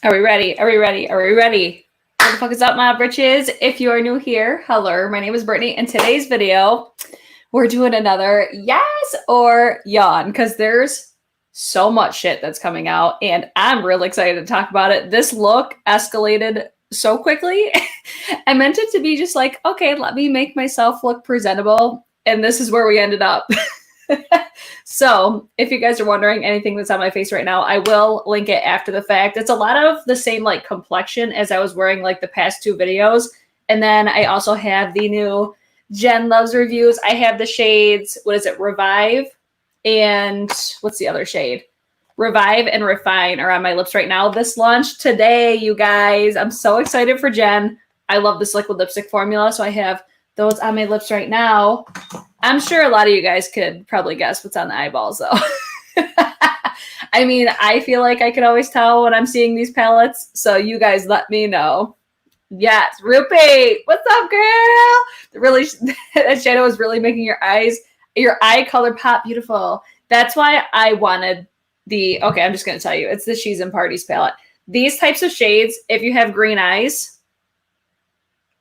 Are we ready? Are we ready? Are we ready? What the fuck is up, my britches? If you are new here, hello, my name is Brittany. In today's video, we're doing another yes or yawn because there's so much shit that's coming out and I'm really excited to talk about it. This look escalated so quickly. I meant it to be just like, okay, let me make myself look presentable. And this is where we ended up. So if you guys are wondering anything that's on my face right now, I will link it after the fact. It's a lot of the same like complexion as I was wearing like the past two videos. And then I also have the new Jen Loves reviews. I have the shades, what is it, Revive and what's the other shade? Revive and Refine are on my lips right now. This launched today, you guys. I'm so excited for Jen. I love this liquid lipstick formula, so I have those on my lips right now. I'm sure a lot of you guys could probably guess what's on the eyeballs, though. I mean, I feel like I can always tell when I'm seeing these palettes, so you guys let me know. Yes, Rupi, what's up, girl? Really, that shadow is really making your eye color pop beautiful. That's why I wanted the, okay, I'm just going to tell you, it's the She's in Parties palette. These types of shades, if you have green eyes,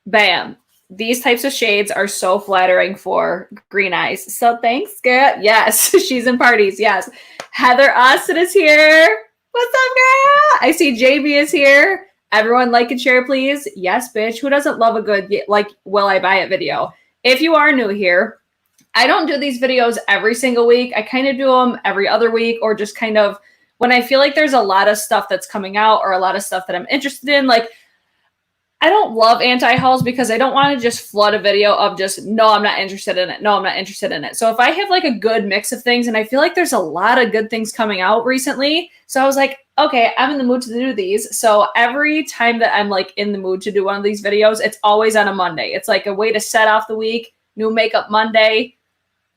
bam. These types of shades are so flattering for green eyes. So thanks, girl. Yes, She's in Parties. Yes. Heather Austin is here. What's up, girl? I see JB is here. Everyone like and share, please. Yes, bitch. Who doesn't love a good, like, will I buy it video? If you are new here, I don't do these videos every single week. I kind of do them every other week or just kind of when I feel like there's a lot of stuff that's coming out or a lot of stuff that I'm interested in. Like, I don't love anti-hauls because I don't want to just flood a video of just, no, I'm not interested in it. No, I'm not interested in it. So if I have like a good mix of things, and I feel like there's a lot of good things coming out recently. So I was like, okay, I'm in the mood to do these. So every time that I'm like in the mood to do one of these videos, it's always on a Monday. It's like a way to set off the week. New Makeup Monday.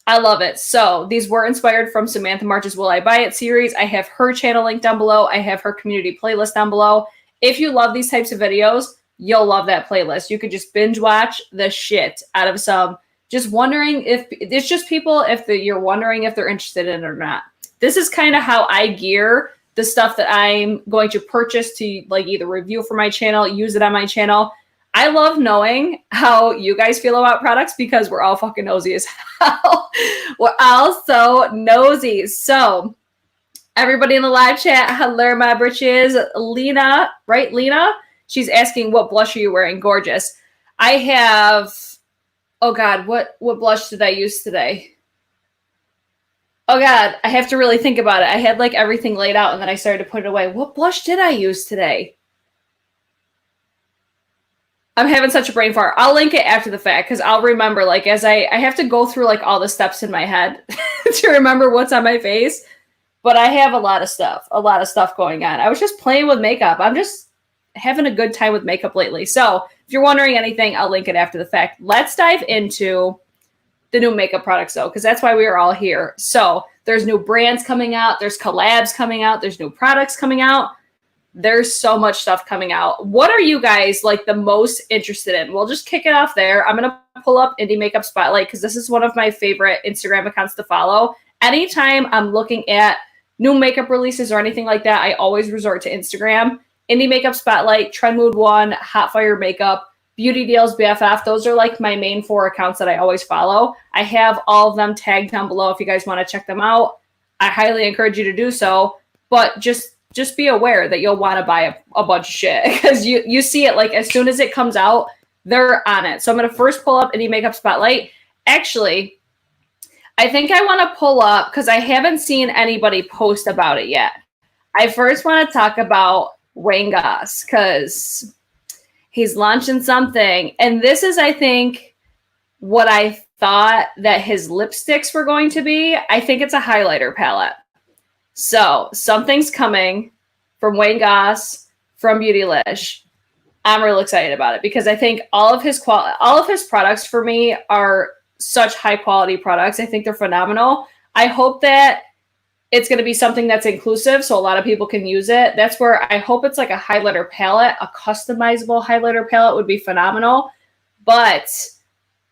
I love it. So these were inspired from Samantha March's Will I Buy It series. I have her channel linked down below. I have her community playlist down below. If you love these types of videos, you'll love that playlist. You could just binge watch the shit out of some. Just wondering if it's just people, if you're wondering if they're interested in it or not. This is kind of how I gear the stuff that I'm going to purchase to like either review for my channel, use it on my channel. I love knowing how you guys feel about products because we're all fucking nosy as hell. We're all so nosy. So everybody in the live chat, hello, my britches. Lena, right, Lena? She's asking, what blush are you wearing? Gorgeous. I have, oh God, what blush did I use today? Oh God, I have to really think about it. I had like everything laid out and then I started to put it away. What blush did I use today? I'm having such a brain fart. I'll link it after the fact because I'll remember like as I have to go through like all the steps in my head to remember what's on my face. But I have a lot of stuff going on. I was just playing with makeup. I'm just having a good time with makeup lately. So if you're wondering anything, I'll link it after the fact. Let's dive into the new makeup products though, because that's why we are all here. So there's new brands coming out. There's collabs coming out. There's new products coming out. There's so much stuff coming out. What are you guys like the most interested in? We'll just kick it off there. I'm going to pull up Indie Makeup Spotlight because this is one of my favorite Instagram accounts to follow. Anytime I'm looking at new makeup releases or anything like that, I always resort to Instagram. Indie Makeup Spotlight, Trend Mood 1, Hot Fire Makeup, Beauty Deals BFF. Those are like my main 4 accounts that I always follow. I have all of them tagged down below if you guys want to check them out. I highly encourage you to do so, but just be aware that you'll want to buy a bunch of shit because you see it like as soon as it comes out, they're on it. So I'm going to first pull up Indie Makeup Spotlight. Actually, I think I want to pull up because I haven't seen anybody post about it yet. I first want to talk about Wayne Goss because he's launching something. And this is, I think, what I thought that his lipsticks were going to be. I think it's a highlighter palette. So something's coming from Wayne Goss, from Beautylish. I'm real excited about it because I think all of his products for me are such high quality products. I think they're phenomenal. I hope that it's going to be something that's inclusive so a lot of people can use it. That's where I hope it's like a highlighter palette. A customizable highlighter palette would be phenomenal. But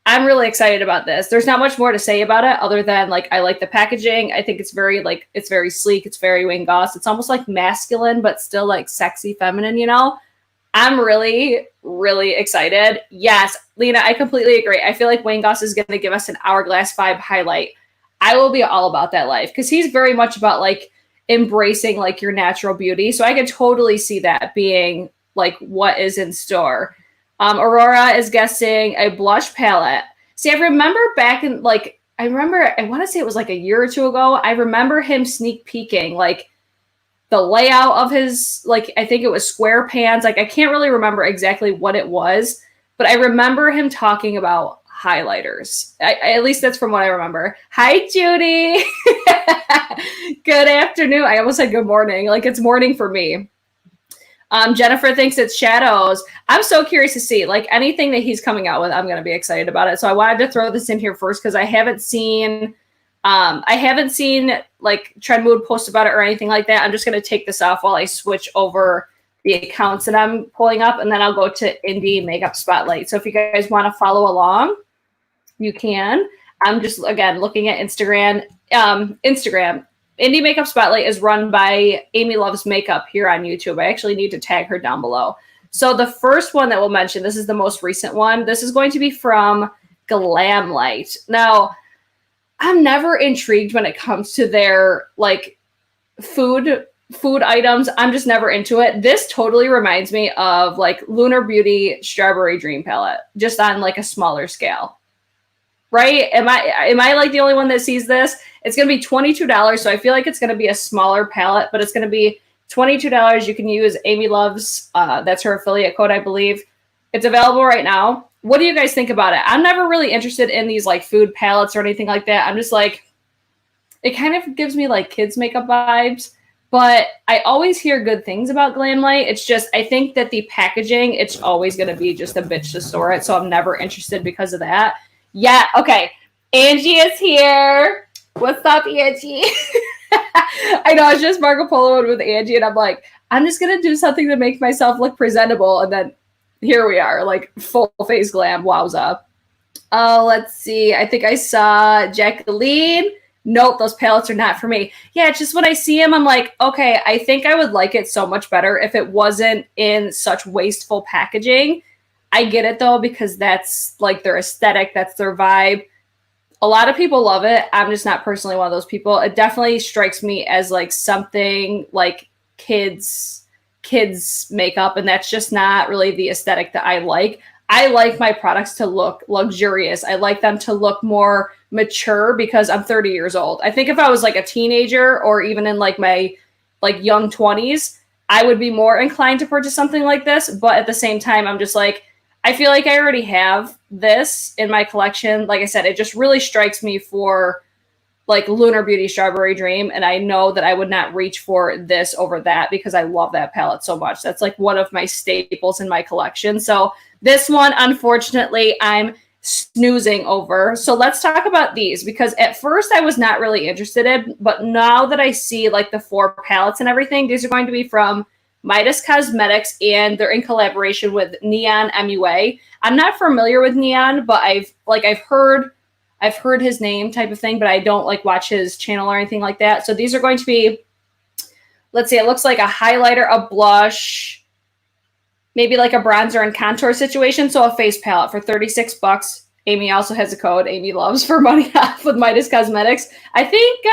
I'm really excited about this. There's not much more to say about it other than like I like the packaging. I think it's very like it's very sleek. It's very Wayne Goss. It's almost like masculine, but still like sexy feminine, you know? I'm really, really excited. Yes, Lena, I completely agree. I feel like Wayne Goss is going to give us an Hourglass Vibe highlight. I will be all about that life because he's very much about like embracing like your natural beauty. So I could totally see that being like what is in store. Aurora is guessing a blush palette. See, I remember back in like, I want to say it was like a year or two ago. I remember him sneak peeking like the layout of his, like, I think it was square pans. Like, I can't really remember exactly what it was, but I remember him talking about highlighters. At least that's from what I remember. Hi, Judy. Good afternoon. I almost said good morning. Like, it's morning for me. Jennifer thinks it's shadows. I'm so curious to see, like, anything that he's coming out with, I'm going to be excited about it. So I wanted to throw this in here first because I haven't seen like Trend Mood post about it or anything like that. I'm just going to take this off while I switch over the accounts that I'm pulling up, and then I'll go to Indie Makeup Spotlight. So if you guys want to follow along, you can. I'm just, again, looking at Instagram. Indie Makeup Spotlight is run by Amy Loves Makeup here on YouTube. I actually need to tag her down below. So the first one that we'll mention, this is the most recent one. This is going to be from Glamlite. Now, I'm never intrigued when it comes to their like food items. I'm just never into it. This totally reminds me of like Lunar Beauty Strawberry Dream Palette, just on like a smaller scale. Right? Am I like the only one that sees this? It's going to be $22. So I feel like it's going to be a smaller palette, but it's going to be $22. You can use Amy Loves. That's her affiliate code, I believe. It's available right now. What do you guys think about it? I'm never really interested in these like food palettes or anything like that. I'm just like, it kind of gives me like kids makeup vibes, but I always hear good things about Glamlite. It's just, I think that the packaging, it's always going to be just a bitch to store it. So I'm never interested because of that. Yeah. Okay. Angie is here. What's up, Angie? I know, it's just Marco Polo with Angie, and I'm like, I'm just going to do something to make myself look presentable. And then here we are, like full face glam. Wowza. Oh, let's see. I think I saw Jacqueline. Nope, those palettes are not for me. Yeah, it's just when I see them, I'm like, okay, I think I would like it so much better if it wasn't in such wasteful packaging. I get it though, because that's like their aesthetic, that's their vibe. A lot of people love it. I'm just not personally one of those people. It definitely strikes me as like something like kids makeup, and that's just not really the aesthetic that I like. I like my products to look luxurious. I like them to look more mature because I'm 30 years old. I think if I was like a teenager or even in like my like young 20s, I would be more inclined to purchase something like this. But at the same time, I'm just like, I feel like I already have this in my collection. Like I said, it just really strikes me for like Lunar Beauty Strawberry Dream, and I know that I would not reach for this over that because I love that palette so much. That's like one of my staples in my collection. So this one, unfortunately, I'm snoozing over. So let's talk about these, because at first I was not really interested in, but now that I see like the 4 palettes and everything, these are going to be from Midas Cosmetics, and they're in collaboration with Neon MUA. I'm not familiar with Neon, but I've heard his name type of thing, but I don't like watch his channel or anything like that. So these are going to be, let's see, it looks like a highlighter, a blush, maybe like a bronzer and contour situation. So a face palette for $36. Amy also has a code, Amy Loves, for money off with Midas Cosmetics. I think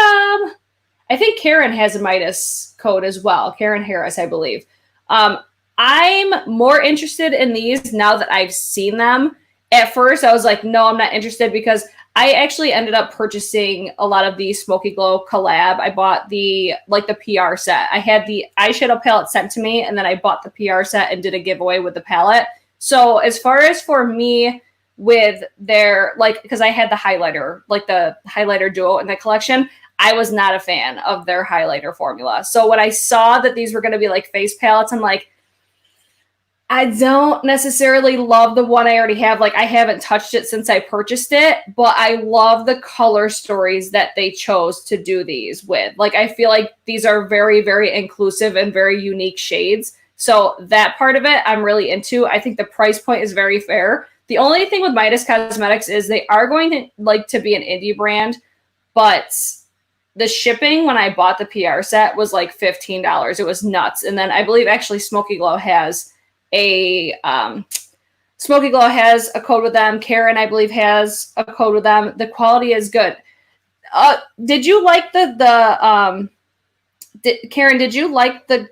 Karen has a Midas code as well. Karen Harris, I believe. I'm more interested in these now that I've seen them. At first, I was like, no, I'm not interested, because I actually ended up purchasing a lot of the Smoky Glow collab. I bought the PR set. I had the eyeshadow palette sent to me, and then I bought the PR set and did a giveaway with the palette. So as far as for me with their, like, because I had the highlighter, like the highlighter duo in the collection, I was not a fan of their highlighter formula. So when I saw that these were going to be like face palettes, I'm like, I don't necessarily love the one I already have. Like, I haven't touched it since I purchased it, but I love the color stories that they chose to do these with. Like, I feel like these are very, very inclusive and very unique shades. So that part of it, I'm really into. I think the price point is very fair. The only thing with Midas Cosmetics is they are going to like to be an indie brand, but the shipping when I bought the PR set was like $15. It was nuts. And then I believe actually Smoky Glow has a code with them. Karen, I believe, has a code with them. The quality is good. Did you like Karen, did you like the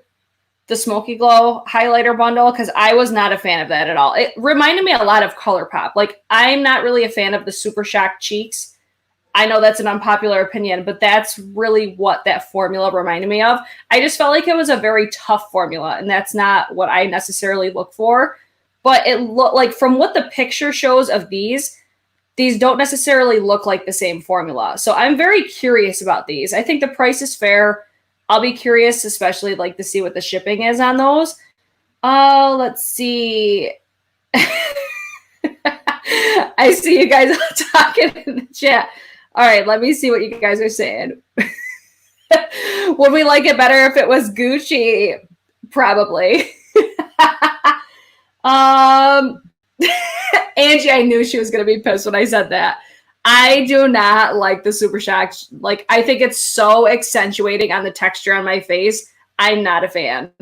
Smoky Glow highlighter bundle? Because I was not a fan of that at all. It reminded me a lot of ColourPop. Like, I'm not really a fan of the Super Shock cheeks. I know that's an unpopular opinion, but that's really what that formula reminded me of. I just felt like it was a very tough formula, and that's not what I necessarily look for. But it looked like, from what the picture shows of these don't necessarily look like the same formula. So I'm very curious about these. I think the price is fair. I'll be curious, especially like to see what the shipping is on those. Let's see. I see you guys talking in the chat. All right, let me see what you guys are saying. Would we like it better if it was Gucci? Probably. Angie, I knew she was going to be pissed when I said that. I do not like the Super Shock. Like, I think it's so accentuating on the texture on my face. I'm not a fan.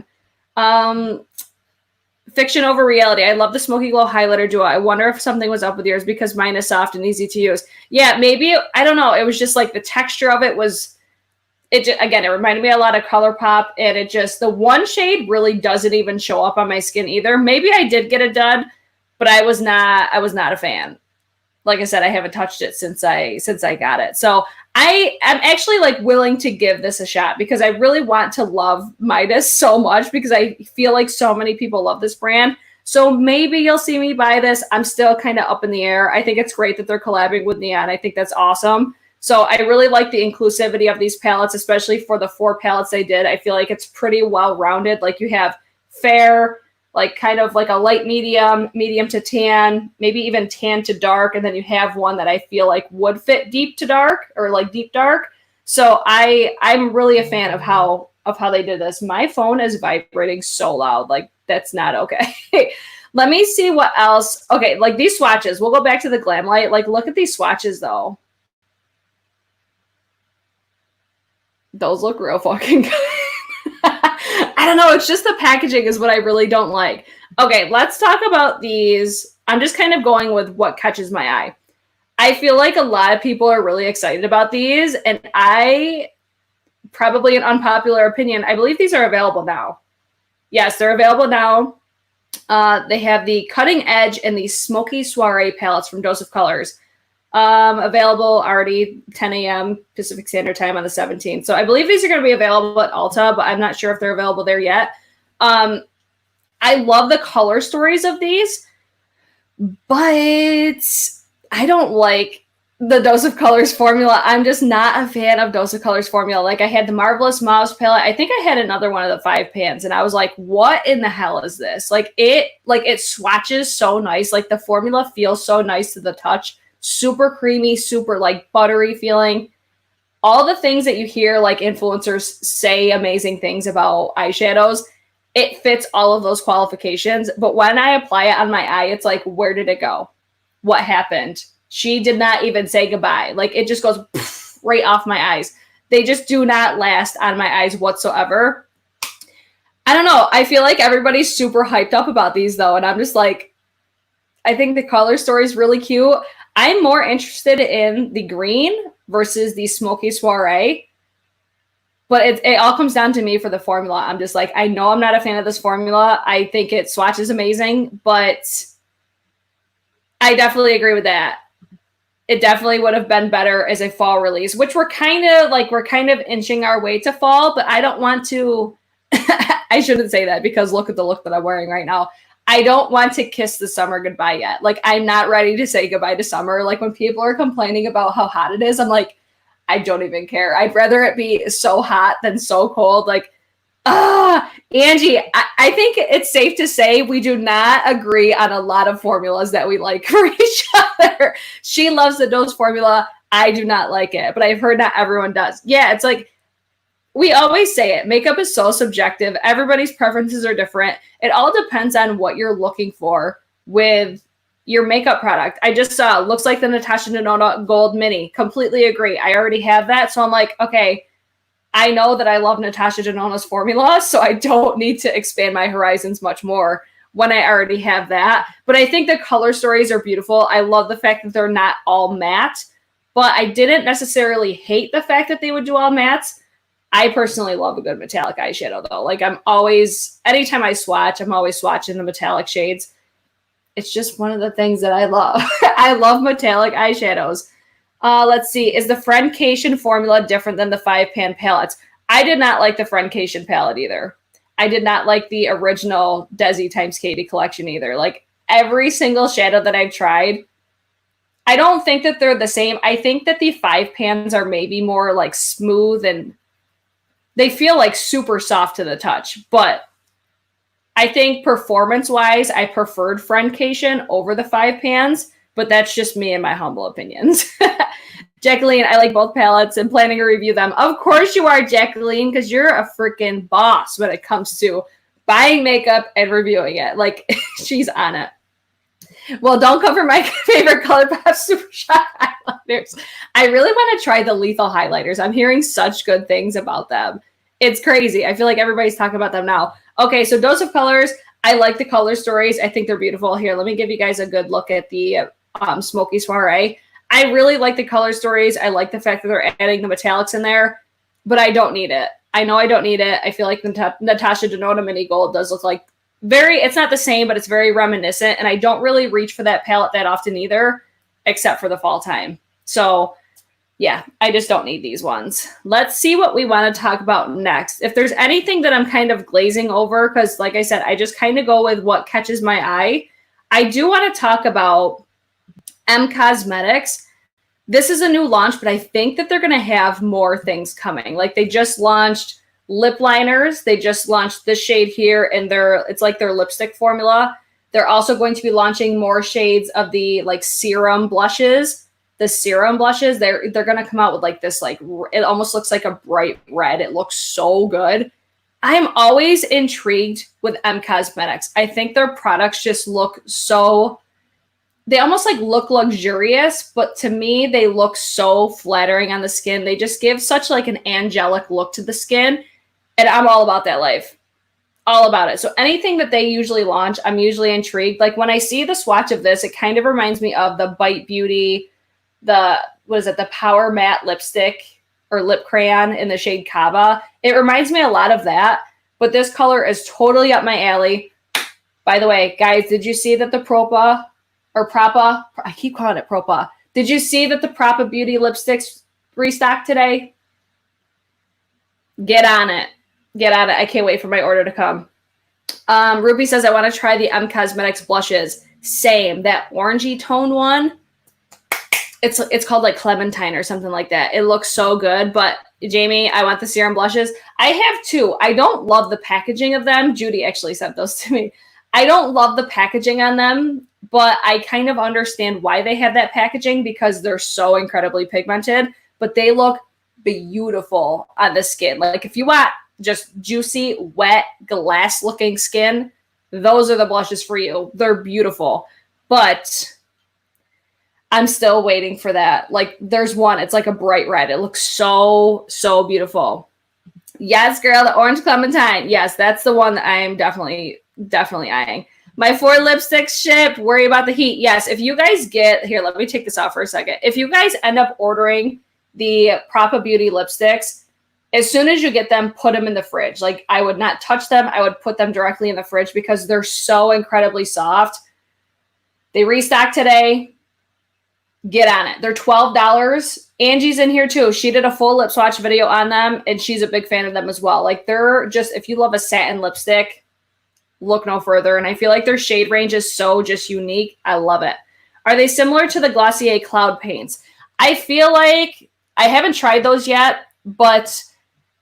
Fiction over reality. I love the Smoky Glow highlighter duo. I wonder if something was up with yours because mine is soft and easy to use. Yeah, maybe. I don't know. It was just like the texture of it was, again, it reminded me a lot of ColourPop, and it just, the one shade really doesn't even show up on my skin either. Maybe I did get a dud, but I was not a fan. Like I said, I haven't touched it since I got it. So I'm actually like willing to give this a shot because I really want to love Midas so much because I feel like so many people love this brand. So maybe you'll see me buy this. I'm still kind of up in the air. I think it's great that they're collabing with Neon. I think that's awesome. So I really like the inclusivity of these palettes, especially for the 4 palettes they did. I feel like it's pretty well-rounded. Like, you have fair, like kind of like a light medium, medium to tan, maybe even tan to dark. And then you have one that I feel like would fit deep to dark, or like deep dark. So I'm really a fan of how they did this. My phone is vibrating so loud. Like, that's not okay. Let me see what else. Okay, like these swatches. We'll go back to the Glamlite. Like, look at these swatches though. Those look real fucking good. I don't know. It's just the packaging is what I really don't like. Okay, let's talk about these. I'm just kind of going with what catches my eye. I feel like a lot of people are really excited about these, and probably an unpopular opinion, I believe these are available now. Yes, they're available now. They have the Cutting Edge and the Smoky Soiree palettes from Dose of Colors. Available already 10 a.m. Pacific Standard Time on the 17th. So I believe these are going to be available at Ulta, but I'm not sure if they're available there yet. I love the color stories of these, but I don't like the Dose of Colors formula. I'm just not a fan of Dose of Colors formula. Like, I had the Marvelous Mauve palette. I think I had another one of the 5 pans, and I was like, what in the hell is this? Like, it swatches so nice. Like, the formula feels so nice to the touch. Super creamy, super like buttery feeling. All the things that you hear like influencers say amazing things about eyeshadows, it fits all of those qualifications. But when I apply it on my eye, it's like, where did it go? What happened? She did not even say goodbye. Like, it just goes right off my eyes. They just do not last on my eyes whatsoever. I don't know. I feel like everybody's super hyped up about these though. And I'm just like, I think the color story is really cute. I'm more interested in the green versus the Smoky Soiree. But it all comes down to me for the formula. I'm just like, I know I'm not a fan of this formula. I think it swatches amazing, but I definitely agree with that. It definitely would have been better as a fall release, which we're kind of inching our way to fall, but I don't want to, I shouldn't say that because look at the look that I'm wearing right now. I don't want to kiss the summer goodbye yet. Like, I'm not ready to say goodbye to summer. Like, when people are complaining about how hot it is, I'm like, I don't even care. I'd rather it be so hot than so cold. Like, Angie, I think it's safe to say we do not agree on a lot of formulas that we like for each other. She loves the Dose formula. I do not like it, but I've heard not everyone does. Yeah, it's like, we always say it. Makeup is so subjective. Everybody's preferences are different. It all depends on what you're looking for with your makeup product. I just saw, looks like the Natasha Denona Gold Mini. Completely agree. I already have that. So I'm like, okay, I know that I love Natasha Denona's formula, so I don't need to expand my horizons much more when I already have that. But I think the color stories are beautiful. I love the fact that they're not all matte, but I didn't necessarily hate the fact that they would do all mattes. I personally love a good metallic eyeshadow though. Like I'm always, anytime I swatch, I'm always swatching the metallic shades. It's just one of the things that I love. I love metallic eyeshadows. Let's see. Is the Friendcation formula different than the 5-pan palettes? I did not like the Friendcation palette either. I did not like the original Desi times Katie collection either. Like every single shadow that I've tried, I don't think that they're the same. I think that the 5-pans are maybe more like smooth and they feel like super soft to the touch. But I think performance-wise, I preferred Friendcation over the 5-pans. But that's just me and my humble opinions. Jacqueline, I like both palettes and planning to review them. Of course you are, Jacqueline, because you're a freaking boss when it comes to buying makeup and reviewing it. Like, she's on it. Well, don't come for my favorite ColourPop Super Shot highlighters. I really want to try the Lethal highlighters. I'm hearing such good things about them. It's crazy. I feel like everybody's talking about them now. Okay, so Dose of Colors. I like the color stories. I think they're beautiful. Here, let me give you guys a good look at the Smoky Soiree. I really like the color stories. I like the fact that they're adding the metallics in there, but I don't need it. I know I don't need it. I feel like Natasha Denona Mini Gold does look like it's not the same, but it's very reminiscent, and I don't really reach for that palette that often either, except for the fall time. So yeah, I just don't need these ones. Let's see what we want to talk about next. If there's anything that I'm kind of glazing over, because like I said, I just kind of go with what catches my eye. I do want to talk about Cosmetics. This is a new launch, but I think that they're going to have more things coming. Like they just launched lip liners. They just launched this shade here, and it's like their lipstick formula. They're also going to be launching more shades of the like serum blushes. The serum blushes, they're going to come out with like this, like it almost looks like a bright red. It looks so good. I'm always intrigued with Cosmetics. I think their products just look so, they almost like look luxurious, but to me, they look so flattering on the skin. They just give such like an angelic look to the skin. And I'm all about that life. All about it. So anything that they usually launch, I'm usually intrigued. Like when I see the swatch of this, it kind of reminds me of the Bite Beauty, the Power Matte lipstick or lip crayon in the shade Kava. It reminds me a lot of that, but this color is totally up my alley. By the way, guys, did you see that the Propa, I keep calling it Propa. Did you see that the Propa Beauty lipsticks restocked today? Get on it. Get on it. I can't wait for my order to come. Ruby says, I want to try the Cosmetics blushes. Same. That orangey tone one. It's called like Clementine or something like that. It looks so good. But Jamie, I want the serum blushes. I have two. I don't love the packaging of them. Judy actually sent those to me. I don't love the packaging on them, but I kind of understand why they have that packaging because they're so incredibly pigmented, but they look beautiful on the skin. Like if you want just juicy, wet, glass looking skin, those are the blushes for you. They're beautiful, but I'm still waiting for that. Like there's one, it's like a bright red. It looks so, so beautiful. Yes, girl, the orange clementine. Yes, that's the one that I am definitely eyeing. My 4 lipsticks shipped. Worry about the heat. Yes, if you guys here, let me take this off for a second. If you guys end up ordering the Propa Beauty lipsticks, as soon as you get them, put them in the fridge. Like I would not touch them. I would put them directly in the fridge because they're so incredibly soft. They restocked today. Get on it. They're $12. Angie's in here too. She did a full lip swatch video on them and she's a big fan of them as well. Like they're just, if you love a satin lipstick, look no further. And I feel like their shade range is so just unique. I love it. Are they similar to the Glossier Cloud Paints? I feel like I haven't tried those yet, but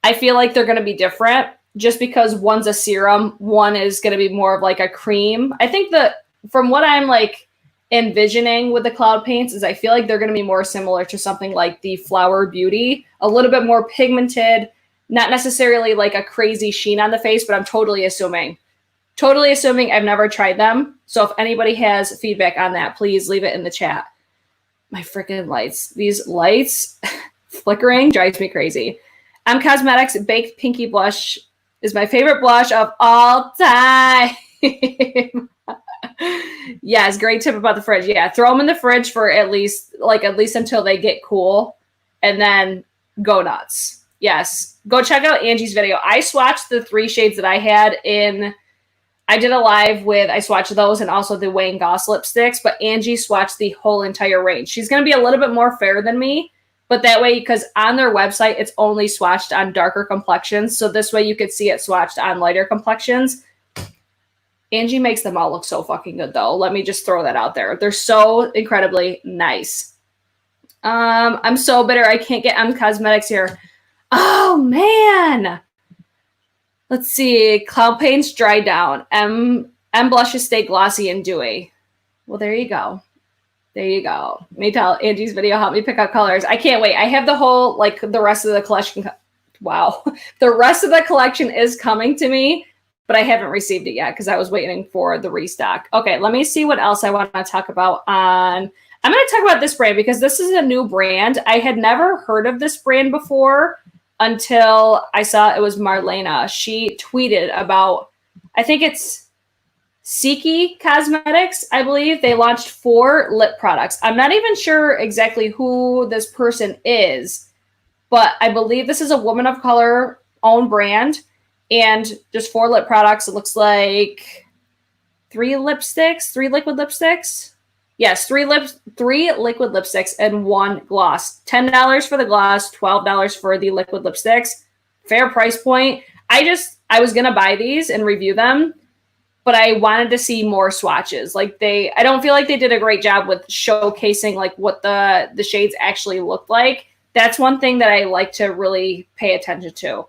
I feel like they're going to be different just because one's a serum. One is going to be more of like a cream. I think that from what I'm like envisioning with the Cloud Paints is I feel like they're going to be more similar to something like the Flower Beauty, a little bit more pigmented, not necessarily like a crazy sheen on the face, but I'm totally assuming. Totally assuming I've never tried them. So if anybody has feedback on that, please leave it in the chat. My freaking lights. These lights flickering drives me crazy. Cosmetics Baked Pinky Blush is my favorite blush of all time. Yes, great tip about the fridge. Yeah, throw them in the fridge for at least until they get cool, and then go nuts. Yes, go check out Angie's video. I swatched the 3 shades that I had in. I did a live with, I swatched those and also the Wayne Goss lipsticks, but Angie swatched the whole entire range. She's going to be a little bit more fair than me, but that way, because on their website, it's only swatched on darker complexions. So this way you could see it swatched on lighter complexions. Angie makes them all look so fucking good, though. Let me just throw that out there. They're so incredibly nice. I'm so bitter. I can't get Cosmetics here. Oh, man. Let's see. Cloud Paints dried down. M blushes stay glossy and dewy. Well, there you go. There you go. Let me tell Angie's video helped me pick out colors. I can't wait. I have the whole, like, the rest of the collection. Wow. The rest of the collection is coming to me, but I haven't received it yet because I was waiting for the restock. Okay, let me see what else I want to talk about on. I'm going to talk about this brand because this is a new brand. I had never heard of this brand before until I saw it was Marlena. She tweeted about, I think it's Siki Cosmetics, I believe. They launched 4 lip products. I'm not even sure exactly who this person is, but I believe this is a woman of color owned brand and just 4 lip products. It looks like 3 liquid lipsticks. Yes, 3 liquid lipsticks and 1 gloss. $10 for the gloss, $12 for the liquid lipsticks. Fair price point. I was going to buy these and review them, but I wanted to see more swatches. Like I don't feel like they did a great job with showcasing like what the shades actually look like. That's one thing that I like to really pay attention to.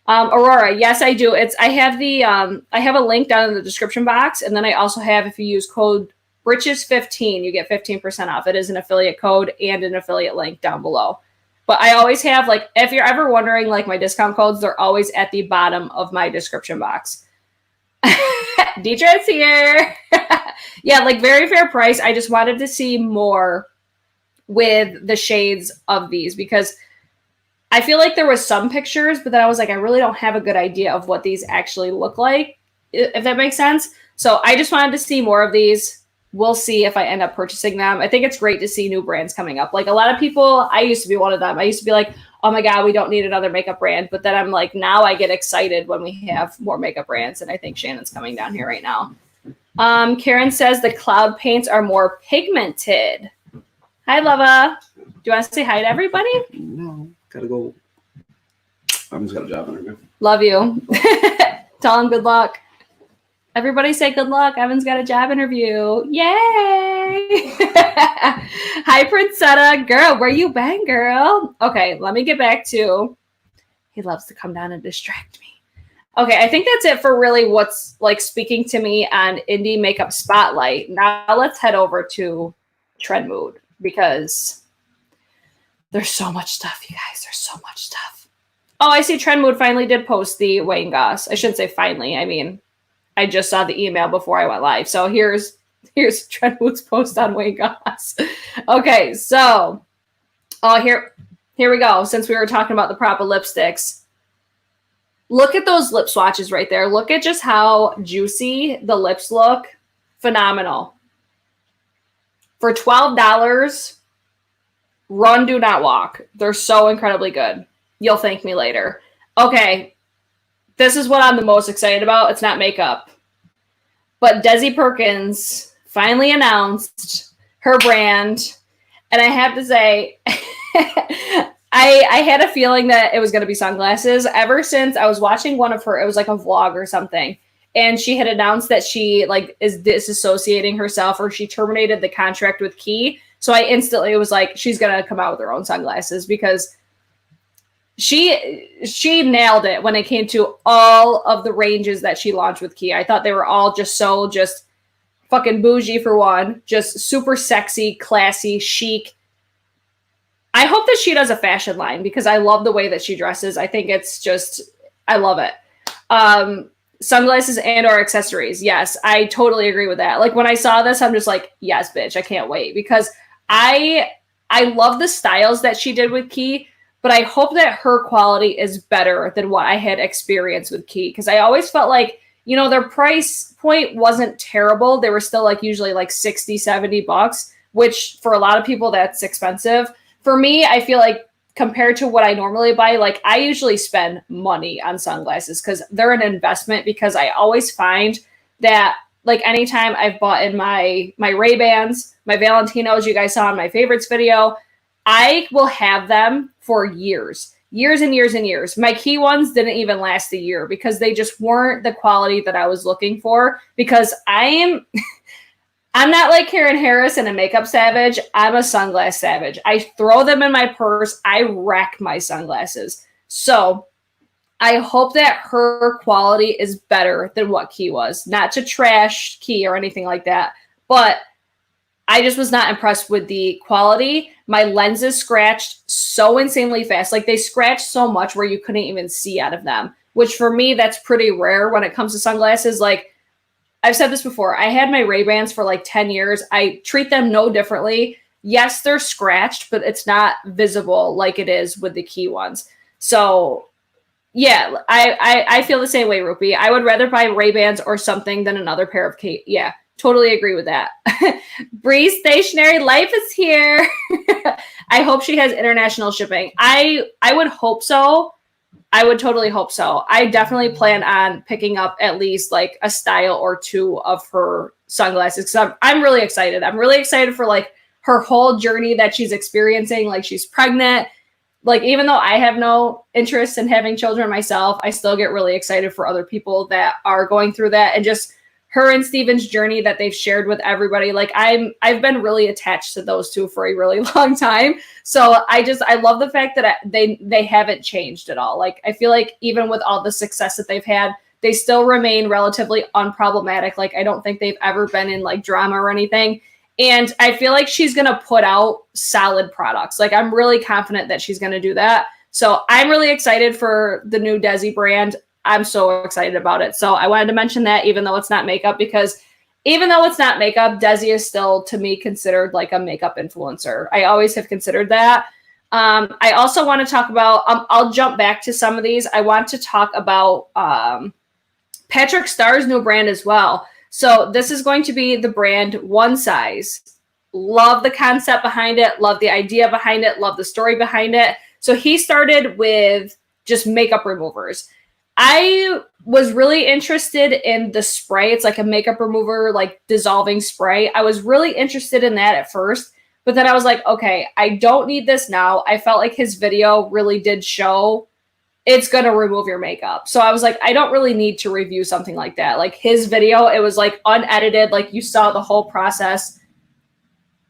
Aurora, yes, I do. I have a link down in the description box, and then I also have, if you use code BRITCHES15, you get 15% off. It is an affiliate code and an affiliate link down below. But I always have, like, if you're ever wondering, like, my discount codes, they're always at the bottom of my description box. Deetra's here. Yeah, like, very fair price. I just wanted to see more with the shades of these because I feel like there was some pictures, but then I was like, I really don't have a good idea of what these actually look like, if that makes sense. So I just wanted to see more of these. We'll see if I end up purchasing them. I think it's great to see new brands coming up. Like a lot of people, I used to be one of them. I used to be like, oh my God, we don't need another makeup brand. But then I'm like, now I get excited when we have more makeup brands. And I think Shannon's coming down here right now. Karen says the cloud paints are more pigmented. Hi, Lava. Do you want to say hi to everybody? No, gotta go. Evan's got a job interview. Love you. Tell him good luck. Everybody say good luck. Evan's got a job interview. Yay! Hi, Princetta. Girl, where you been, girl? Okay, let me get back to... He loves to come down and distract me. Okay, I think that's it for really what's like speaking to me on Indie Makeup Spotlight. Now let's head over to Trend Mood because there's so much stuff, you guys. There's so much stuff. Oh, I see Trend Mood finally did post the Wayne Goss. I shouldn't say finally. I mean, I just saw the email before I went live. So here's Trend Mood's post on Wayne Goss. Okay, so here we go. Since we were talking about the proper lipsticks, look at those lip swatches right there. Look at just how juicy the lips look. Phenomenal. For $12, run, do not walk. They're so incredibly good. You'll thank me later. Okay. This is what I'm the most excited about. It's not makeup. But Desi Perkins finally announced her brand. And I have to say, I had a feeling that it was going to be sunglasses. Ever since I was watching one of her, it was like a vlog or something. And she had announced that she like is disassociating herself or she terminated the contract with Key. So I instantly was like, she's going to come out with her own sunglasses because she nailed it when it came to all of the ranges that she launched with Key. I thought they were all just fucking bougie for one, just super sexy, classy, chic. I hope that she does a fashion line because I love the way that she dresses. I think it's just, I love it. Sunglasses and or accessories. Yes, I totally agree with that. Like when I saw this, I'm just like, yes, bitch, I can't wait because I love the styles that she did with Key, but I hope that her quality is better than what I had experienced with Key because I always felt like, you know, their price point wasn't terrible. They were still like usually like 60, 70 bucks, which for a lot of people that's expensive. For me, I feel like compared to what I normally buy, like I usually spend money on sunglasses because they're an investment because I always find that like anytime I've bought in my Ray-Bans, my Valentinos, you guys saw in my favorites video, I will have them for years and years and years. My Key ones didn't even last a year because they just weren't the quality that I was looking for because I'm not like Karen Harris and a makeup savage. I'm a sunglass savage. I throw them in my purse. I wreck my sunglasses. So I hope that her quality is better than what Key was. Not to trash Key or anything like that, but I just was not impressed with the quality. My lenses scratched so insanely fast. Like they scratched so much where you couldn't even see out of them, which for me, that's pretty rare when it comes to sunglasses. Like I've said this before. I had my Ray-Bans for like 10 years. I treat them no differently. Yes, they're scratched, but it's not visible like it is with the Key ones. So yeah, I feel the same way, Rupi. I would rather buy Ray-Bans or something than another pair of Key. Yeah, totally agree with that. Bree Stationary Life is here. I hope she has international shipping. I would hope so. I would totally hope so. I definitely plan on picking up at least like a style or two of her sunglasses because I'm really excited. I'm really excited for like her whole journey that she's experiencing. Like she's pregnant. Like even though I have no interest in having children myself, I still get really excited for other people that are going through that and just her and Steven's journey that they've shared with everybody. Like I've been really attached to those two for a really long time. So I love the fact that they haven't changed at all. Like I feel like even with all the success that they've had, they still remain relatively unproblematic. Like I don't think they've ever been in like drama or anything. And I feel like she's going to put out solid products. Like I'm really confident that she's going to do that. So I'm really excited for the new Desi brand. I'm so excited about it. So I wanted to mention that even though it's not makeup, because even though it's not makeup, Desi is still to me considered like a makeup influencer. I always have considered that. I also want to talk about, I'll jump back to some of these. I want to talk about Patrick Starr's new brand as well. So this is going to be the brand One Size. Love the concept behind it. Love the idea behind it. Love the story behind it. So he started with just makeup removers. I was really interested in the spray. It's like a makeup remover, like dissolving spray. I was really interested in that at first, but then I was like, okay, I don't need this now. I felt like his video really did show it's going to remove your makeup. So I was like, I don't really need to review something like that. Like his video, it was like unedited. Like you saw the whole process.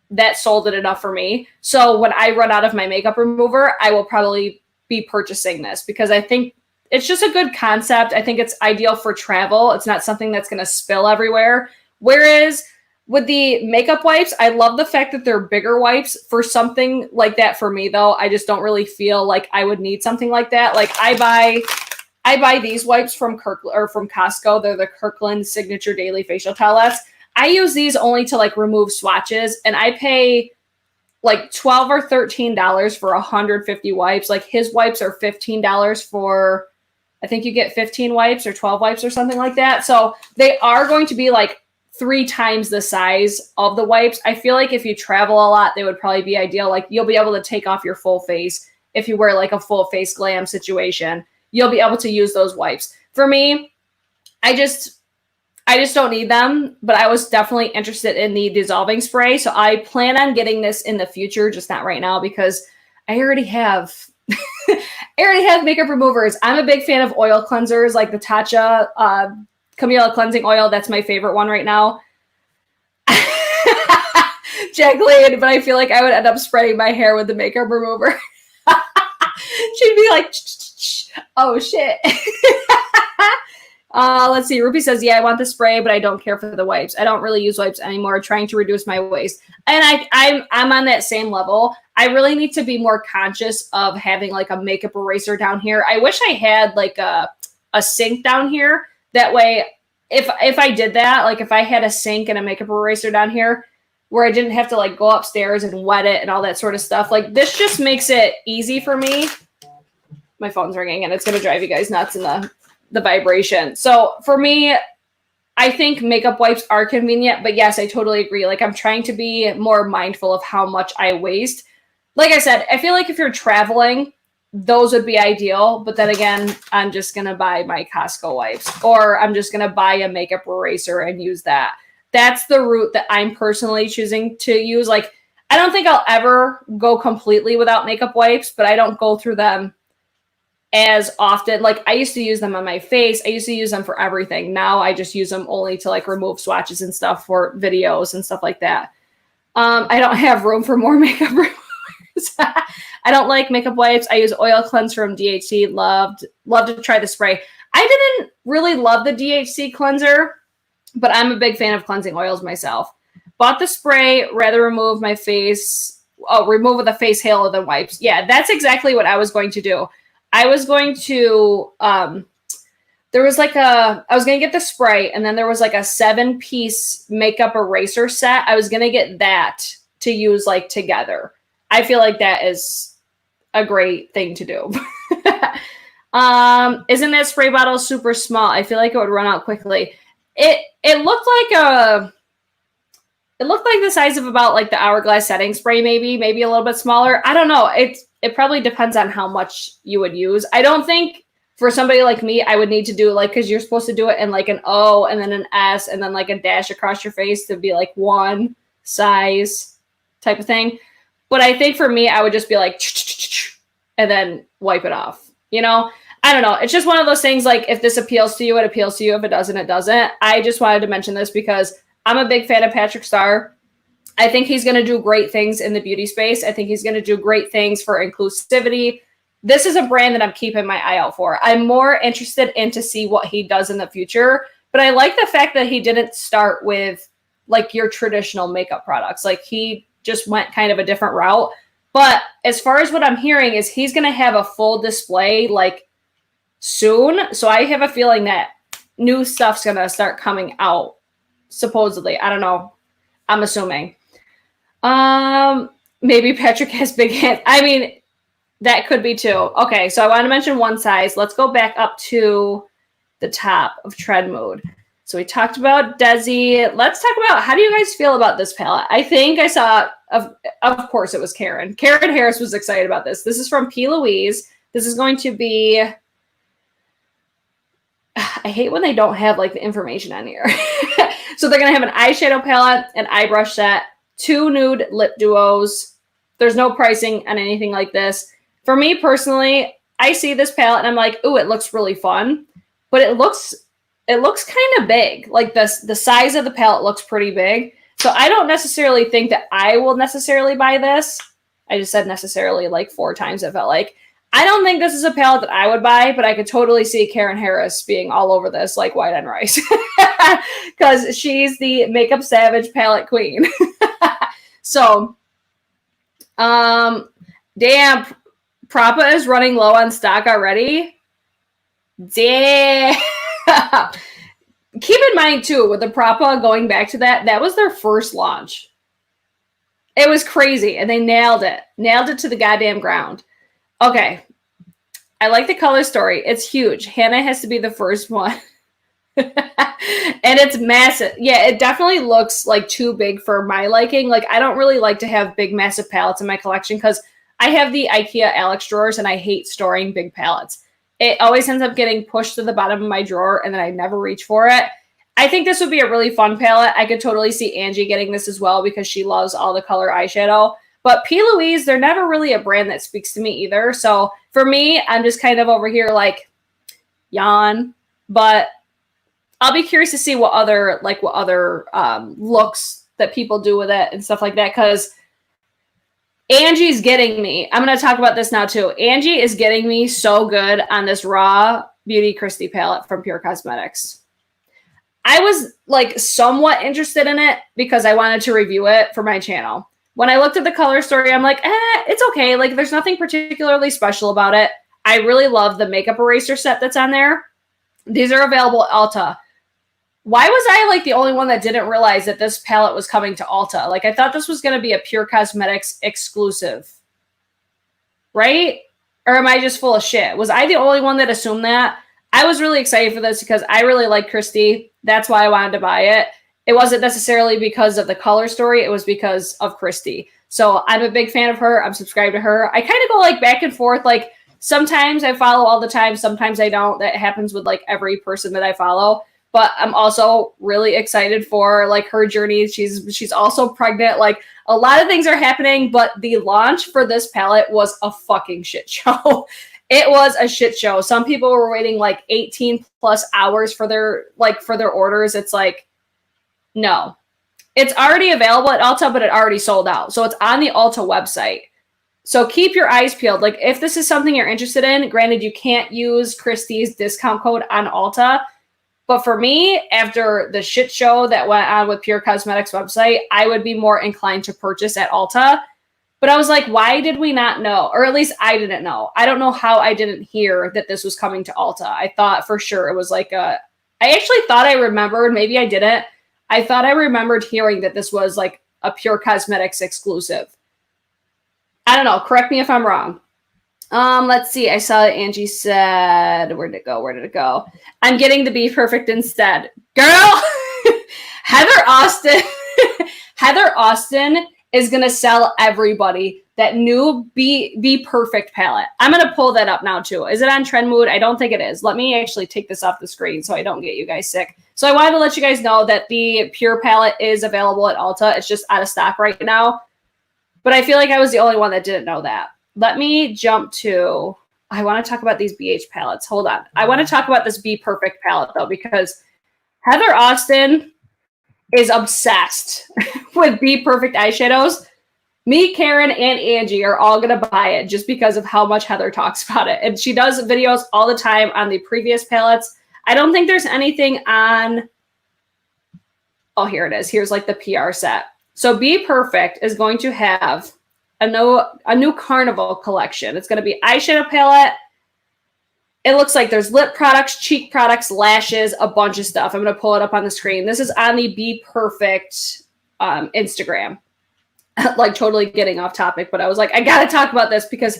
That sold it enough for me. So when I run out of my makeup remover, I will probably be purchasing this because I think it's just a good concept. I think it's ideal for travel. It's not something that's going to spill everywhere. Whereas with the makeup wipes, I love the fact that they're bigger wipes. For something like that for me, though, I just don't really feel like I would need something like that. Like I buy these wipes from from Costco. They're the Kirkland Signature Daily Facial Towelettes. I use these only to like remove swatches, and I pay like $12 or $13 for 150 wipes. Like his wipes are $15 for, I think you get 15 wipes or 12 wipes or something like that. So they are going to be like 3 times the size of the wipes. I feel like if you travel a lot, they would probably be ideal. Like you'll be able to take off your full face. If you wear like a full face glam situation, you'll be able to use those wipes. For me, I just don't need them, but I was definitely interested in the dissolving spray. So I plan on getting this in the future, just not right now because I already have makeup removers. I'm a big fan of oil cleansers like the Tatcha Camilla cleansing oil. That's my favorite one right now. Jacqueline, but I feel like I would end up spreading my hair with the makeup remover. She'd be like, oh shit. Let's see. Ruby says, yeah, I want the spray, but I don't care for the wipes. I don't really use wipes anymore, trying to reduce my waste. And I'm on that same level. I really need to be more conscious of having like a makeup eraser down here. I wish I had like a sink down here That way, if I did that, like if I had a sink and a makeup eraser down here where I didn't have to like go upstairs and wet it and all that sort of stuff, like this just makes it easy for me. My phone's ringing and it's going to drive you guys nuts in the vibration. So for me, I think makeup wipes are convenient, but yes, I totally agree. Like I'm trying to be more mindful of how much I waste. Like I said, I feel like if you're traveling, those would be ideal. But then again, I'm just going to buy my Costco wipes, or I'm just going to buy a makeup eraser and use that. That's the route that I'm personally choosing to use. Like, I don't think I'll ever go completely without makeup wipes, but I don't go through them as often. Like I used to use them on my face. I used to use them for everything. Now I just use them only to like remove swatches and stuff for videos and stuff like that. I don't have room for more makeup removers. I don't like makeup wipes. I use oil cleanse from DHC. Love to try the spray. I didn't really love the DHC cleanser, but I'm a big fan of cleansing oils myself. Bought the spray, rather remove my face. Oh, remove with a face halo than wipes. Yeah, that's exactly what I was going to do. I was going to, there was like I was going to get the spray, and then there was like a 7-piece makeup eraser set. I was going to get that to use like together. I feel like that is a great thing to do. Isn't that spray bottle super small? I feel like it would run out quickly. It looked like the size of about like the Hourglass setting spray, maybe a little bit smaller. I don't know. It probably depends on how much you would use. I don't think for somebody like me, I would need to do like, because you're supposed to do it in like an O and then an S and then like a dash across your face to be like one size type of thing. But I think for me, I would just be like, and then wipe it off. You know, I don't know. It's just one of those things. Like if this appeals to you, it appeals to you. If it doesn't, it doesn't. I just wanted to mention this because I'm a big fan of Patrick Starrr. I think he's going to do great things in the beauty space. I think he's going to do great things for inclusivity. This is a brand that I'm keeping my eye out for. I'm more interested in to see what he does in the future. But I like the fact that he didn't start with like your traditional makeup products. Like he just went kind of a different route. But as far as what I'm hearing is he's going to have a full display like soon. So I have a feeling that new stuff's going to start coming out. Supposedly. I don't know. I'm assuming. Maybe Patrick has big hands. I mean, that could be too. Okay, so I want to mention one size. Let's go back up to the top of Tread Mood. So we talked about Desi. Let's talk about, how do you guys feel about this palette? I think I saw, of course it was Karen. Karen Harris was excited about this. This is from PLouise. This is going to be, I hate when they don't have like the information on here. So they're going to have an eyeshadow palette, an eye brush set, 2 nude lip duos. There's no pricing on anything like this. For me personally, I see this palette and I'm like, ooh, it looks really fun. But it looks kind of big. Like the size of the palette looks pretty big. So I don't necessarily think that I will necessarily buy this. I just said necessarily like 4 times, I felt like. I don't think this is a palette that I would buy, but I could totally see Karen Harris being all over this like white on rice. Because she's the Makeup Savage palette queen. So, damn, Propa is running low on stock already. Damn. Keep in mind, too, with the Propa, going back to that, that was their first launch. It was crazy, and they nailed it. Nailed it to the goddamn ground. Okay. I like the color story. It's huge. Hannah has to be the first one. And it's massive. Yeah, it definitely looks like too big for my liking. Like, I don't really like to have big, massive palettes in my collection because I have the IKEA Alex drawers and I hate storing big palettes. It always ends up getting pushed to the bottom of my drawer and then I never reach for it. I think this would be a really fun palette. I could totally see Angie getting this as well because she loves all the color eyeshadow. But PLouise, they're never really a brand that speaks to me either. So for me, I'm just kind of over here like, yawn. But I'll be curious to see what other looks that people do with it and stuff like that. Because Angie's getting me. I'm going to talk about this now too. Angie is getting me so good on this raw Beauty Kristi palette from Pure Cosmetics. I was like somewhat interested in it because I wanted to review it for my channel. When I looked at the color story, I'm like, it's okay. Like, there's nothing particularly special about it. I really love the makeup eraser set that's on there. These are available at Ulta. Why was I like the only one that didn't realize that this palette was coming to Ulta? Like I thought this was going to be a Pure Cosmetics exclusive. Right? Or am I just full of shit? Was I the only one that assumed that? I was really excited for this because I really like Kristi. That's why I wanted to buy it. It wasn't necessarily because of the color story. It was because of Kristi. So I'm a big fan of her. I'm subscribed to her. I kind of go like back and forth. Like sometimes I follow all the time. Sometimes I don't. That happens with like every person that I follow. But I'm also really excited for like her journey. She's also pregnant. Like a lot of things are happening, but the launch for this palette was a fucking shit show. It was a shit show. Some people were waiting like 18 plus hours for their orders. It's like, no. It's already available at Ulta, but it already sold out. So it's on the Ulta website. So keep your eyes peeled. Like if this is something you're interested in, granted you can't use Kristi's discount code on Ulta. But for me, after the shit show that went on with Pure Cosmetics website, I would be more inclined to purchase at Ulta. But I was like, why did we not know? Or at least I didn't know. I don't know how I didn't hear that this was coming to Ulta. I thought for sure it was like I actually thought I remembered, maybe I didn't. I thought I remembered hearing that this was like a Pure Cosmetics exclusive. I don't know. Correct me if I'm wrong. Let's see. I saw that Angie said, where did it go? Where did it go? I'm getting the BPerfect instead. Girl, Heather Austin is going to sell everybody that new BPerfect palette. I'm going to pull that up now too. Is it on Trend Mood? I don't think it is. Let me actually take this off the screen so I don't get you guys sick. So I wanted to let you guys know that the Pure palette is available at Ulta. It's just out of stock right now. But I feel like I was the only one that didn't know that. Let me jump to, I want to talk about these BH palettes. Hold on. I want to talk about this BPerfect palette though, because Heather Austin is obsessed with BPerfect eyeshadows. Me, Karen, and Angie are all going to buy it just because of how much Heather talks about it. And she does videos all the time on the previous palettes. I don't think there's anything on, oh, here it is. Here's like the PR set. So BPerfect is going to have a new Carnival collection. It's going to be eyeshadow palette. It looks like there's lip products, cheek products, lashes, a bunch of stuff. I'm going to pull it up on the screen. This is on the BPerfect Instagram. Like totally getting off topic, but I was like, I got to talk about this because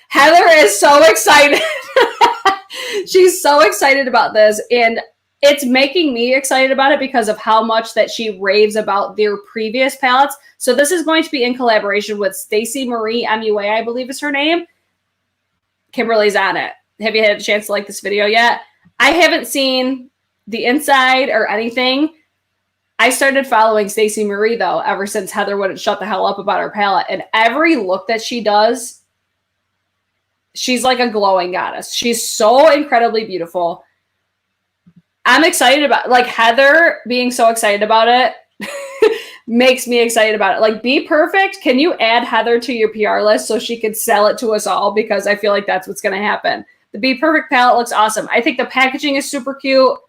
Heather is so excited. She's so excited about this. And it's making me excited about it because of how much that she raves about their previous palettes. So this is going to be in collaboration with Stacey Marie MUA, I believe is her name. Kimberly's on it. Have you had a chance to like this video yet? I haven't seen the inside or anything. I started following Stacey Marie though, ever since Heather wouldn't shut the hell up about her palette. And every look that she does, she's like a glowing goddess. She's so incredibly beautiful. I'm excited about, like, Heather being so excited about it makes me excited about it. Like, BPerfect, can you add Heather to your PR list so she could sell it to us all? Because I feel like that's what's going to happen. The BPerfect palette looks awesome. I think the packaging is super cute.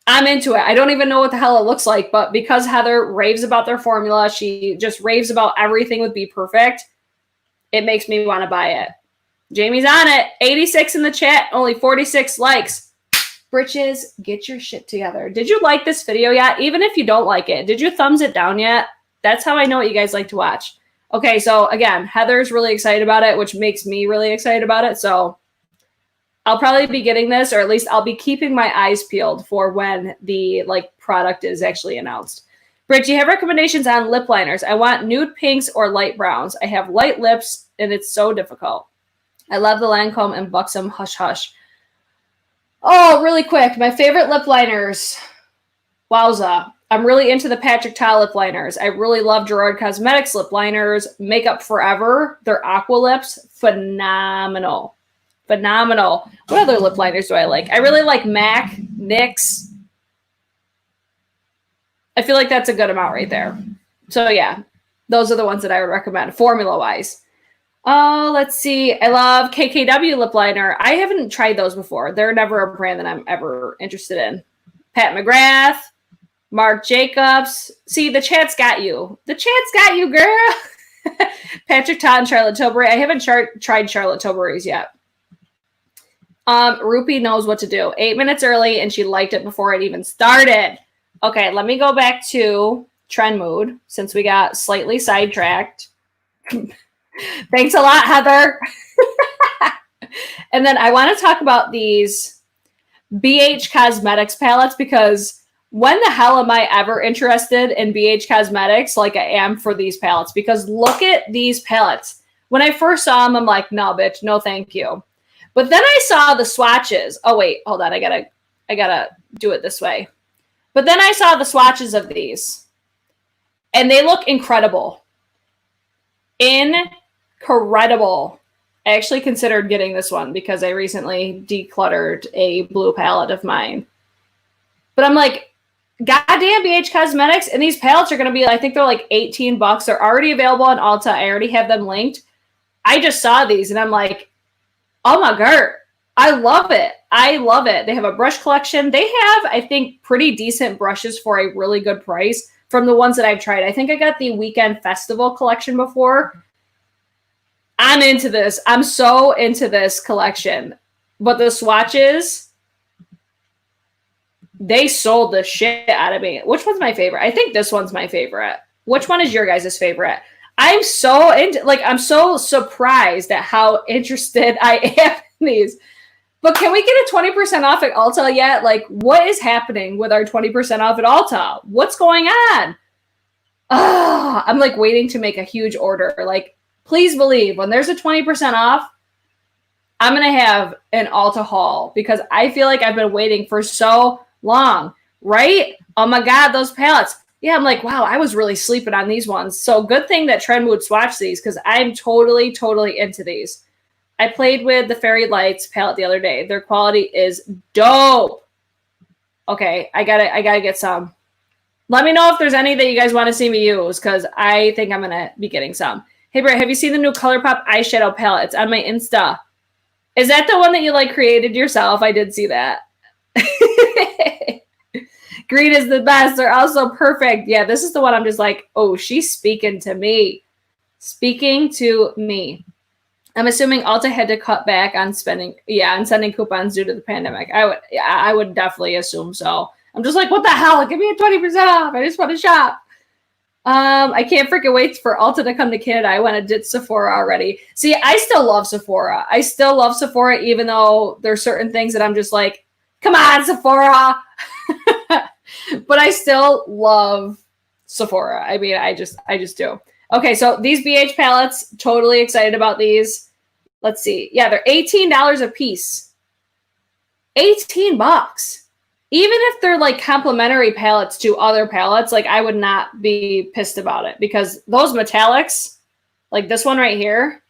I'm into it. I don't even know what the hell it looks like, but because Heather raves about their formula, she just raves about everything with BPerfect, it makes me want to buy it. Jamie's on it. 86 in the chat, only 46 likes. Britches, get your shit together. Did you like this video yet? Even if you don't like it, did you thumbs it down yet? That's how I know what you guys like to watch. Okay, so again, Heather's really excited about it, which makes me really excited about it. So I'll probably be getting this, or at least I'll be keeping my eyes peeled for when the product is actually announced. Brit, do you have recommendations on lip liners? I want nude pinks or light browns. I have light lips and it's so difficult. I love the Lancome and Buxom Hush Hush. Oh, really quick. My favorite lip liners. Wowza. I'm really into the Patrick Ta lip liners. I really love Gerard Cosmetics lip liners. Makeup Forever. Their Aqua Lips. Phenomenal. Phenomenal. What other lip liners do I like? I really like MAC, NYX. I feel like that's a good amount right there. So yeah, those are the ones that I would recommend formula-wise. Oh, let's see. I love KKW lip liner. I haven't tried those before. They're never a brand that I'm ever interested in. Pat McGrath, Marc Jacobs. See, the chat's got you. The chat's got you, girl. Patrick Ta and Charlotte Tilbury. I haven't tried Charlotte Tilbury's yet. Rupi knows what to do. 8 minutes early, and she liked it before it even started. Okay, let me go back to trend mood since we got slightly sidetracked. Thanks a lot, Heather. And then I want to talk about these BH Cosmetics palettes because when the hell am I ever interested in BH Cosmetics like I am for these palettes? Because look at these palettes. When I first saw them, I'm like, no, bitch, no thank you. But then I saw the swatches. Oh, wait, hold on. I gotta do it this way. But then I saw the swatches of these. And they look incredible. Incredible. I actually considered getting this one because I recently decluttered a blue palette of mine. But I'm like, goddamn BH Cosmetics, and these palettes are going to be, I think they're like $18. They're already available on Ulta. I already have them linked. I just saw these, and I'm like, oh my god, I love it. I love it. They have a brush collection. They have, I think, pretty decent brushes for a really good price from the ones that I've tried. I think I got the Weekend Festival collection before. I'm into this. I'm so into this collection. But the swatches, they sold the shit out of me. Which one's my favorite? I think this one's my favorite. Which one is your guys' favorite? I'm so into, like, I'm so surprised at how interested I am in these. But can we get a 20% off at Ulta yet? Like, what is happening with our 20% off at Ulta? What's going on? I'm like waiting to make a huge order. Like, please believe when there's a 20% off, I'm going to have an Ulta haul because I feel like I've been waiting for so long, right? Oh my God, those palettes. Yeah, I'm like, wow, I was really sleeping on these ones. So good thing that Trend Mood swatched these because I'm totally into these. I played with the Fairy Lights palette the other day. Their quality is dope. Okay, I gotta get some. Let me know if there's any that you guys want to see me use because I think I'm going to be getting some. Hey, Britt, have you seen the new ColourPop eyeshadow palette? It's on my Insta. Is that the one that you like created yourself? I did see that. Green is the best. They're also perfect. Yeah, this is the one I'm just like, oh, she's speaking to me. Speaking to me. I'm assuming Ulta had to cut back on spending, on sending coupons due to the pandemic. I would definitely assume so. I'm just like, what the hell? Give me a 20% off. I just want to shop. I can't freaking wait for Ulta to come to Canada. I went and did Sephora already. See, I still love Sephora. I still love Sephora, even though there's certain things that I'm just like, come on, Sephora. But I still love Sephora. I mean, I just do. Okay, so these BH palettes, totally excited about these. Let's see. Yeah, they're $18 a piece. $18. Even if they're like complementary palettes to other palettes, like I would not be pissed about it because those metallics, like this one right here,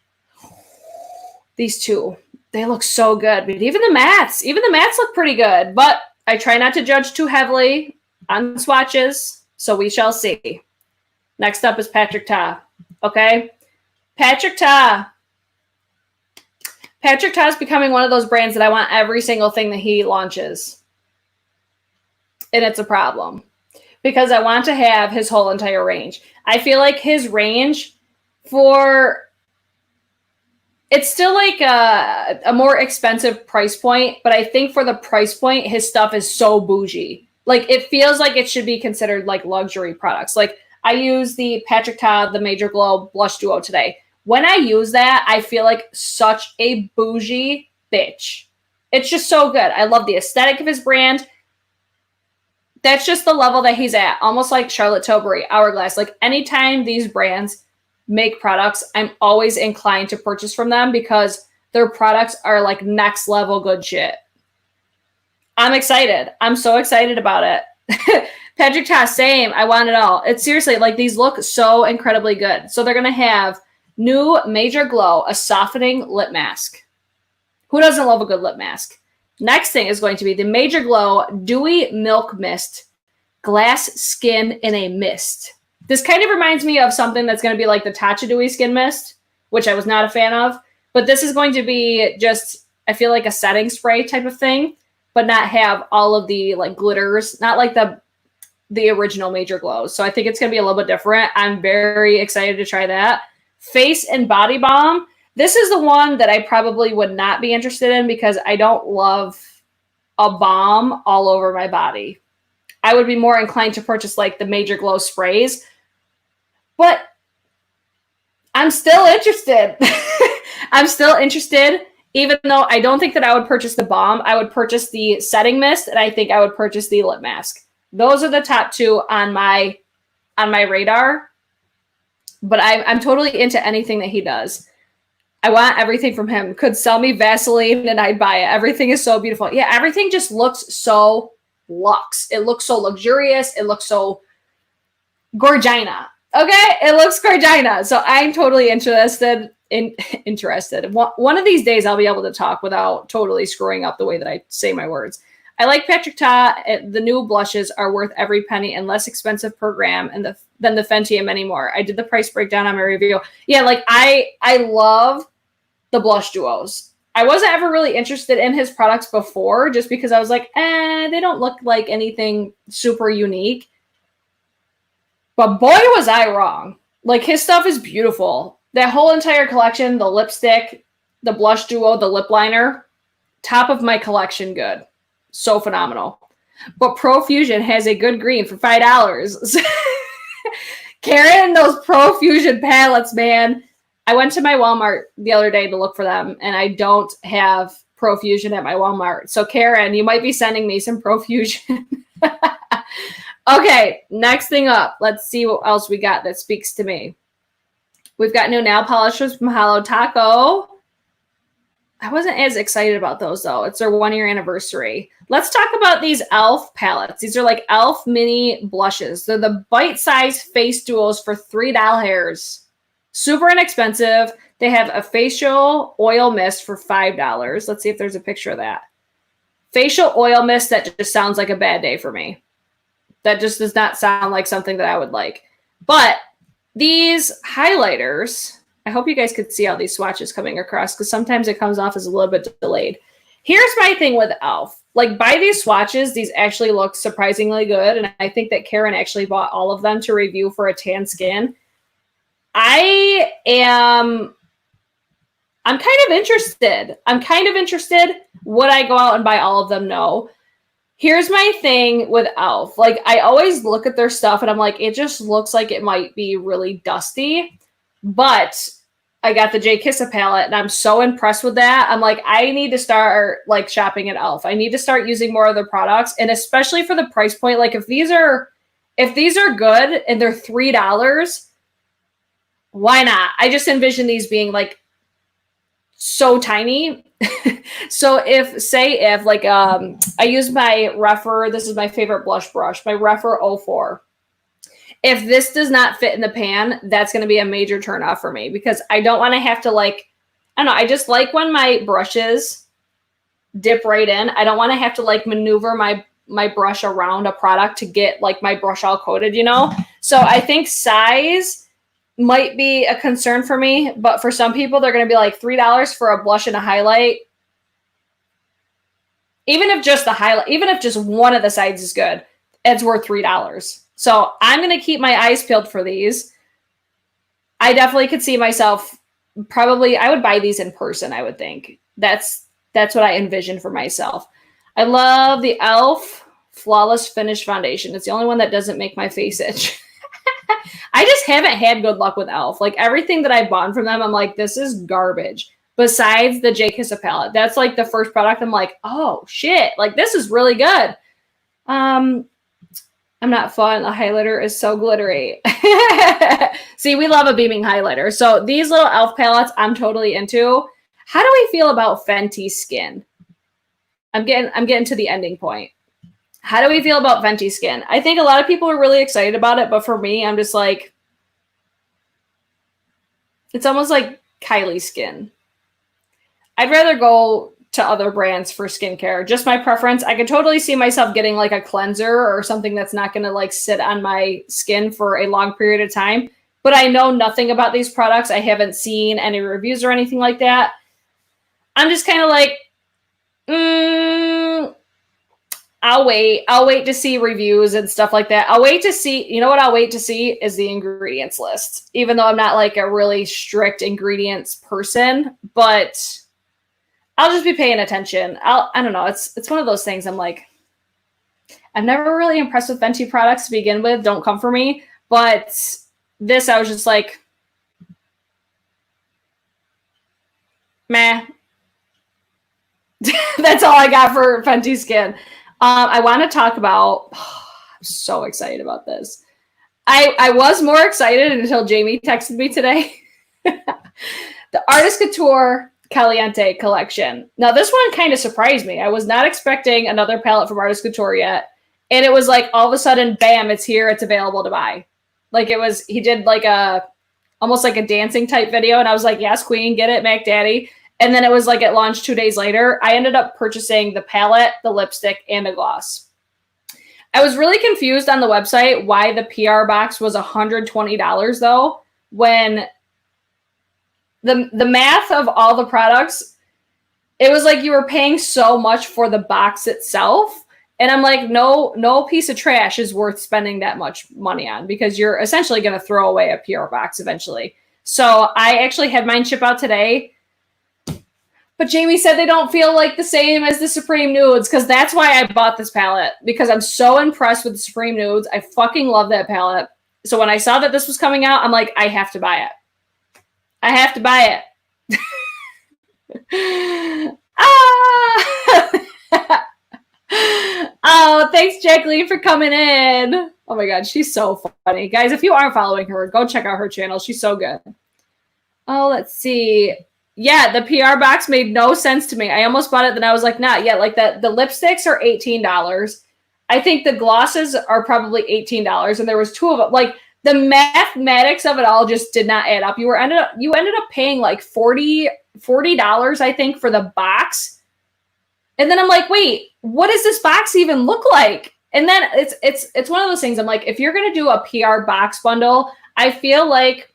these two, they look so good. But even the mattes look pretty good. But I try not to judge too heavily on swatches, so we shall see. Next up is Patrick Ta. Okay, Patrick Ta. Patrick Ta is becoming one of those brands that I want every single thing that he launches. And it's a problem because I want to have his whole entire range. I feel like his range it's still like a more expensive price point, but I think for the price point, his stuff is so bougie. Like it feels like it should be considered like luxury products. Like I use the Patrick Ta, the Major Glow Blush Duo today. When I use that, I feel like such a bougie bitch. It's just so good. I love the aesthetic of his brand. That's just the level that he's at. Almost like Charlotte Tilbury, Hourglass. Like anytime these brands make products, I'm always inclined to purchase from them because their products are like next level good shit. I'm excited. I'm so excited about it. Patrick Ta, same. I want it all. It's seriously like these look so incredibly good. So they're going to have new Major Glow, a softening lip mask. Who doesn't love a good lip mask? Next thing is going to be the Major Glow Dewy Milk Mist, Glass Skin in a Mist. This kind of reminds me of something that's going to be like the Tatcha Dewy Skin Mist, which I was not a fan of. But this is going to be just, I feel like a setting spray type of thing, but not have all of the like glitters, not like the original Major Glows. So I think it's going to be a little bit different. I'm very excited to try that. Face and Body Balm. This is the one that I probably would not be interested in because I don't love a balm all over my body. I would be more inclined to purchase like the Major Glow sprays, but I'm still interested. I'm still interested, even though I don't think that I would purchase the balm. I would purchase the setting mist, and I think I would purchase the lip mask. Those are the top two on my radar. But I'm totally into anything that he does. I want everything from him. Could sell me Vaseline and I'd buy it. Everything is so beautiful. Yeah, everything just looks so luxe. It looks so luxurious. It looks so gorgina. Okay, it looks gorgina. So I'm totally interested. One of these days I'll be able to talk without totally screwing up the way that I say my words. I like Patrick Ta. The new blushes are worth every penny and less expensive per gram than the Fenty and many more. I did the price breakdown on my review. Yeah, like I love the blush duos. I wasn't ever really interested in his products before just because I was like, they don't look like anything super unique. But boy, was I wrong. Like, his stuff is beautiful. That whole entire collection, the lipstick, the blush duo, the lip liner, top of my collection good. So phenomenal. But Profusion has a good green for $5. Karen, those Profusion palettes, man. I went to my Walmart the other day to look for them, and I don't have Profusion at my Walmart. So, Karen, you might be sending me some Profusion. Okay, next thing up. Let's see what else we got that speaks to me. We've got new nail polishes from Hello Taco. I wasn't as excited about those, though. It's their 1-year anniversary. Let's talk about these e.l.f. palettes. These are like e.l.f. mini blushes. They're the bite-sized face duos for $3. Super inexpensive. They have a facial oil mist for $5. Let's see if there's a picture of that. Facial oil mist that just sounds like a bad day for me. That just does not sound like something that I would like. But these highlighters, I hope you guys could see all these swatches coming across because sometimes it comes off as a little bit delayed. Here's my thing with e.l.f. Like, by these swatches, these actually look surprisingly good. And I think that Karen actually bought all of them to review for a tan skin. I'm kind of interested. Would I go out and buy all of them? No. Here's my thing with e.l.f. Like, I always look at their stuff and I'm like, it just looks like it might be really dusty. But I got the J. Kissa palette and I'm so impressed with that. I'm like, I need to start like shopping at e.l.f. I need to start using more of their products. And especially for the price point, like if these are good and they're $3, why not? I just envision these being like so tiny. So if like I use my Rephr, this is my favorite blush brush, my Rephr 04. If this does not fit in the pan, that's going to be a major turnoff for me because I don't want to have to like, I don't know. I just like when my brushes dip right in. I don't want to have to like maneuver my brush around a product to get like my brush all coated, you know? So I think size might be a concern for me, but for some people, they're going to be like $3 for a blush and a highlight. Even if just the highlight, even if just one of the sides is good, it's worth $3. So I'm going to keep my eyes peeled for these. I definitely could see myself probably, I would buy these in person, I would think. That's what I envision for myself. I love the e.l.f. Flawless Finish Foundation. It's the only one that doesn't make my face itch. I just haven't had good luck with e.l.f. Like everything that I bought from them, I'm like, this is garbage. Besides the J. Kissa palette. That's like the first product I'm like, oh shit, like this is really good. I'm not fun. The highlighter is so glittery. See, we love a beaming highlighter. So these little e.l.f. palettes I'm totally into. How do we feel about Fenty Skin? I'm getting to the ending point. How do we feel about Fenty Skin? I think a lot of people are really excited about it, but for me, I'm just like, it's almost like Kylie Skin. I'd rather go to other brands for skincare. Just my preference. I could totally see myself getting like a cleanser or something that's not going to like sit on my skin for a long period of time. But I know nothing about these products. I haven't seen any reviews or anything like that. I'm just kind of like, I'll wait. I'll wait to see reviews and stuff like that. I'll wait to see, you know what I'll wait to see is the ingredients list. Even though I'm not like a really strict ingredients person, but I'll just be paying attention. I don't know. It's one of those things I'm like, I'm never really impressed with Fenty products to begin with. Don't come for me. But this, I was just like, meh. That's all I got for Fenty Skin. I want to talk about, I'm so excited about this. I was more excited until Jamie texted me today. The Artist Couture Caliente collection. Now, this one kind of surprised me. I was not expecting another palette from Artist Couture yet. And it was like, all of a sudden, bam, it's here. It's available to buy. Like it was, he did like almost like a dancing type video. And I was like, yes, queen, get it, Mac Daddy. And then it was like it launched 2 days later. I ended up purchasing the palette, the lipstick, and the gloss. I was really confused on the website why the PR box was $120 though, when the math of all the products, it was like you were paying so much for the box itself. And I'm like, no piece of trash is worth spending that much money on because you're essentially going to throw away a PR box eventually. So I actually had mine ship out today. But Jamie said they don't feel like the same as the Supreme Nudes because that's why I bought this palette because I'm so impressed with the Supreme Nudes. I fucking love that palette. So when I saw that this was coming out, I'm like, I have to buy it. I have to buy it. Oh, thanks, Jacqueline, for coming in. Oh my God, she's so funny. Guys, if you aren't following her, go check out her channel. She's so good. Oh, let's see. Yeah, the PR box made no sense to me. I almost bought it, then I was like, nah, yeah, like that. The lipsticks are $18. I think the glosses are probably $18, and there was 2 of them. Like the mathematics of it all just did not add up. You ended up paying like $40, I think, for the box. And then I'm like, wait, what does this box even look like? And then it's one of those things. I'm like, if you're gonna do a PR box bundle, I feel like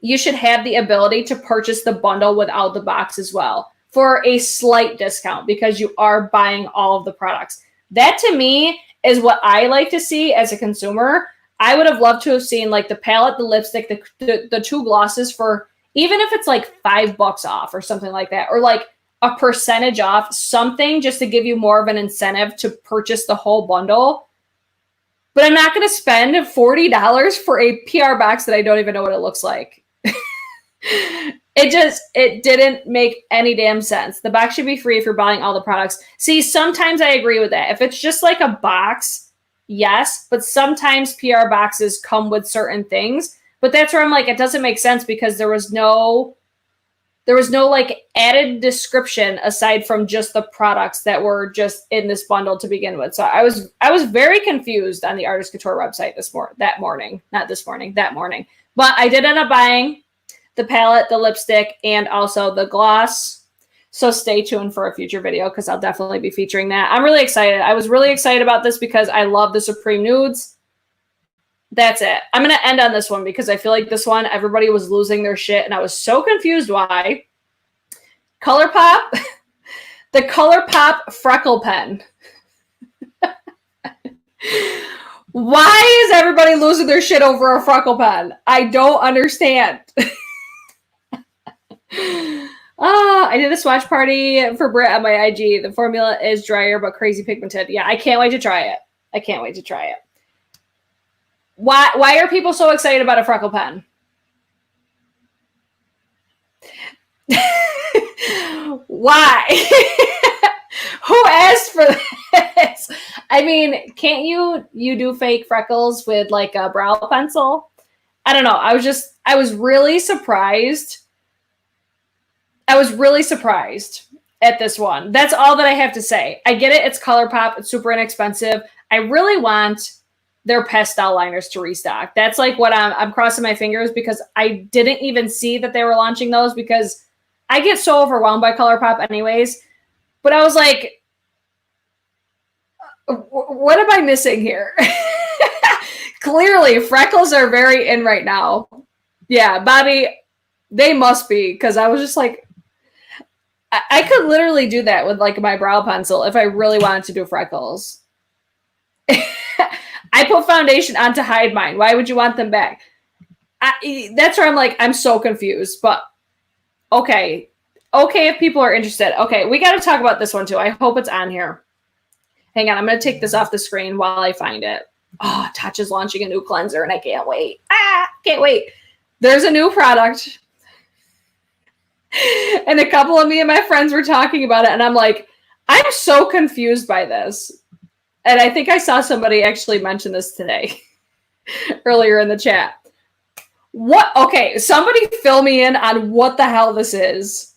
you should have the ability to purchase the bundle without the box as well for a slight discount because you are buying all of the products. That to me is what I like to see as a consumer. I would have loved to have seen like the palette, the lipstick, the 2 glosses for even if it's like $5 off or something like that, or like a percentage off, something just to give you more of an incentive to purchase the whole bundle. But I'm not going to spend $40 for a PR box that I don't even know what it looks like. It didn't make any damn sense. The box should be free if you're buying all the products. See, sometimes I agree with that. If it's just like a box, yes, but sometimes PR boxes come with certain things. But that's where I'm like, it doesn't make sense because there was no like added description aside from just the products that were just in this bundle to begin with. So I was very confused on the Artist Couture website that morning. But I did end up buying the palette, the lipstick, and also the gloss. So stay tuned for a future video because I'll definitely be featuring that. I'm really excited. I was really excited about this because I love the Supreme Nudes. That's it. I'm going to end on this one because I feel like this one, everybody was losing their shit, and I was so confused why. ColourPop, the ColourPop Freckle Pen. Why is everybody losing their shit over a freckle pen? I don't understand. I did a swatch party for Brit on my IG. The formula is drier but crazy pigmented. Yeah, I can't wait to try it. Why are people so excited about a freckle pen? Why? Who asked for this? I mean, can't you do fake freckles with like a brow pencil? I don't know. I was really surprised. I was really surprised at this one. That's all that I have to say. I get it. It's ColourPop. It's super inexpensive. I really want their pastel liners to restock. That's like what I'm crossing my fingers because I didn't even see that they were launching those because I get so overwhelmed by ColourPop anyways. But I was like, what am I missing here? Clearly, freckles are very in right now. Yeah, Bobby, they must be because I was just like, I could literally do that with like my brow pencil if I really wanted to do freckles. I put foundation on to hide mine. Why would you want them back? That's where I'm like, I'm so confused. But okay. Okay, if people are interested. Okay, we got to talk about this one too. I hope it's on here. Hang on, I'm going to take this off the screen while I find it. Oh, Tatcha's launching a new cleanser and I can't wait. Can't wait. There's a new product. And a couple of me and my friends were talking about it and I'm like, I'm so confused by this. And I think I saw somebody actually mention this today earlier in the chat. What? Okay, somebody fill me in on what the hell this is.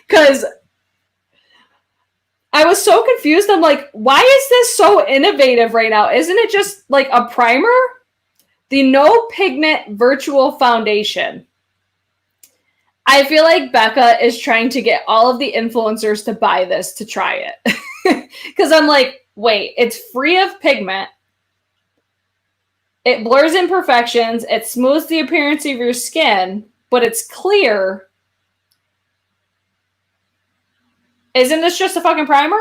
Because I was so confused. I'm like, why is this so innovative right now? Isn't it just like a primer? The No Pigment Virtual Foundation. I feel like Becca is trying to get all of the influencers to buy this to try it. Because I'm like, wait, it's free of pigment. It blurs imperfections. It smooths the appearance of your skin, but it's clear. Isn't this just a fucking primer?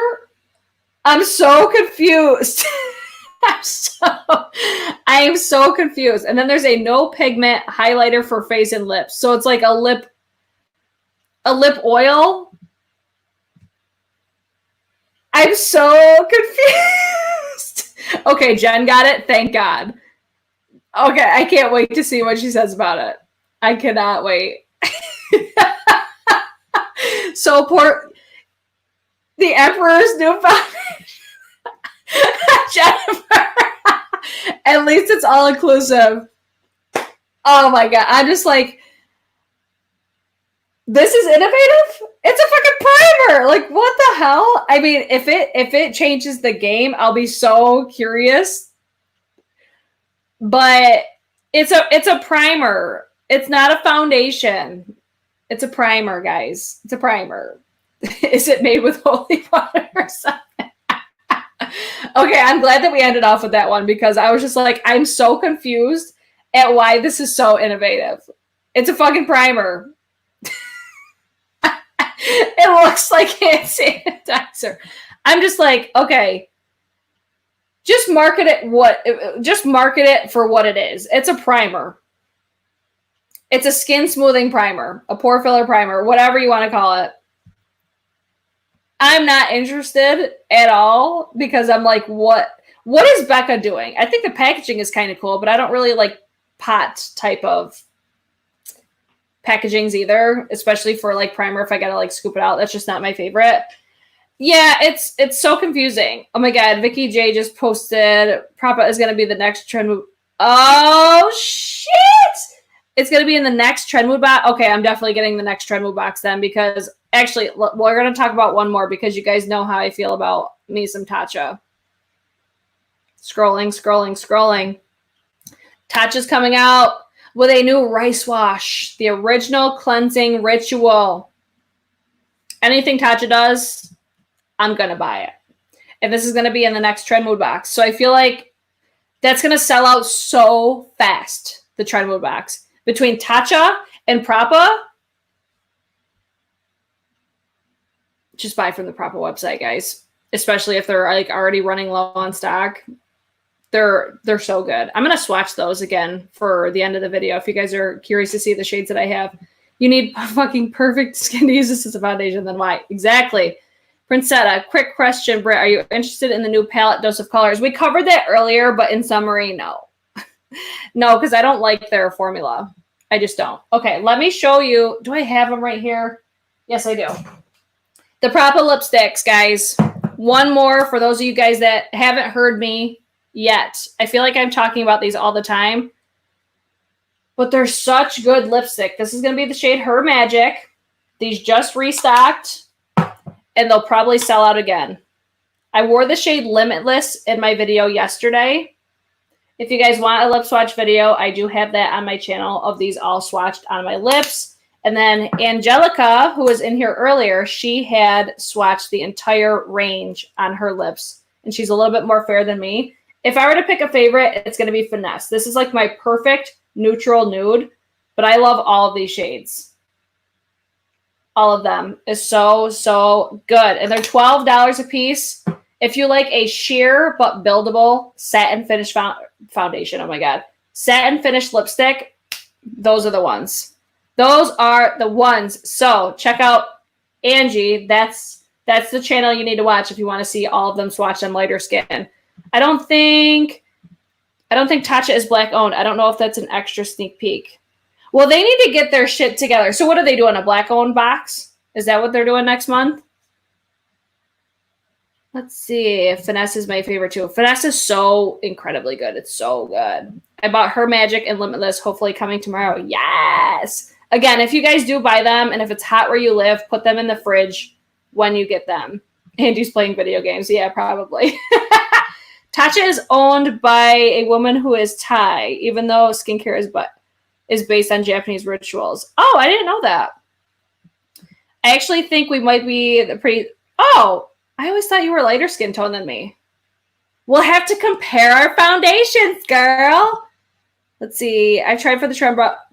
I'm so confused. I'm so confused. And then there's a no pigment highlighter for face and lips. So it's like a lip oil. I'm so confused. Okay, Jen got it. Thank God. Okay, I can't wait to see what she says about it. I cannot wait. So poor the Emperor's New Foundation. Jennifer. At least it's all inclusive. Oh my God. I'm just like, this is innovative? It's a fucking primer. Like, what the hell? I mean, if it changes the game, I'll be so curious. But it's a primer. It's not a foundation. It's a primer, guys. It's a primer. Is it made with holy water or something? Okay, I'm glad that we ended off with that one because I was just like, I'm so confused at why this is so innovative. It's a fucking primer. It looks like hand sanitizer. I'm just like, okay, just market it for what it is. It's a primer. It's a skin smoothing primer, a pore filler primer, whatever you want to call it. I'm not interested at all because I'm like, what is Becca doing? I think the packaging is kind of cool, but I don't really like pot type of packagings either, especially for like primer. If I gotta like scoop it out, that's just not my favorite. Yeah, it's so confusing. Oh my God, Vicky J just posted Propa is gonna be the next trend move. Oh shit! It's gonna be in the next trend mood box. Okay, I'm definitely getting the next trend mood box then because actually we're gonna talk about one more because you guys know how I feel about me some Tatcha. Scrolling. Tatcha's coming out with a new rice wash, the original cleansing ritual. Anything Tatcha does, I'm going to buy it. And this is going to be in the next trend mood box. So I feel like that's going to sell out so fast, the trend mood box. Between Tatcha and Propa, just buy from the Propa website, guys. Especially if they're like already running low on stock. They're so good. I'm going to swatch those again for the end of the video. If you guys are curious to see the shades that I have, you need fucking perfect skin to use this as a foundation. Then why? Exactly. Princetta, quick question, Britt. Are you interested in the new palette Dose of Colors? We covered that earlier, but in summary, no. No, because I don't like their formula. I just don't. Okay, let me show you. Do I have them right here? Yes, I do. The Propa lipsticks, guys. One more for those of you guys that haven't heard me yet. I feel like I'm talking about these all the time, but they're such good lipstick. This is going to be the shade Her Magic. These just restocked, and they'll probably sell out again. I wore the shade Limitless in my video yesterday. If you guys want a lip swatch video, I do have that on my channel of these all swatched on my lips. And then Angelica, who was in here earlier, she had swatched the entire range on her lips, and she's a little bit more fair than me. If I were to pick a favorite, it's going to be Finesse. This is like my perfect neutral nude, but I love all of these shades. All of them is so, so good. And they're $12 a piece. If you like a sheer but buildable satin finish foundation, oh my God, satin finish lipstick, those are the ones. Those are the ones. So check out Angie. That's the channel you need to watch if you want to see all of them swatched on lighter skin. I don't think Tatcha is black owned. I don't know if that's an extra sneak peek. Well, they need to get their shit together. So what are they doing? A black owned box? Is that what they're doing next month? Let's see. Finesse is my favorite too. Finesse is so incredibly good. It's so good. I bought Her Magic and Limitless, hopefully coming tomorrow. Yes. Again, if you guys do buy them and if it's hot where you live, put them in the fridge when you get them. Andy's playing video games. Yeah, probably. Tatcha is owned by a woman who is Thai, even though skincare is based on Japanese rituals. Oh, I didn't know that. I actually think we might be Oh, I always thought you were lighter skin tone than me. We'll have to compare our foundations, girl. Let's see. I've tried for the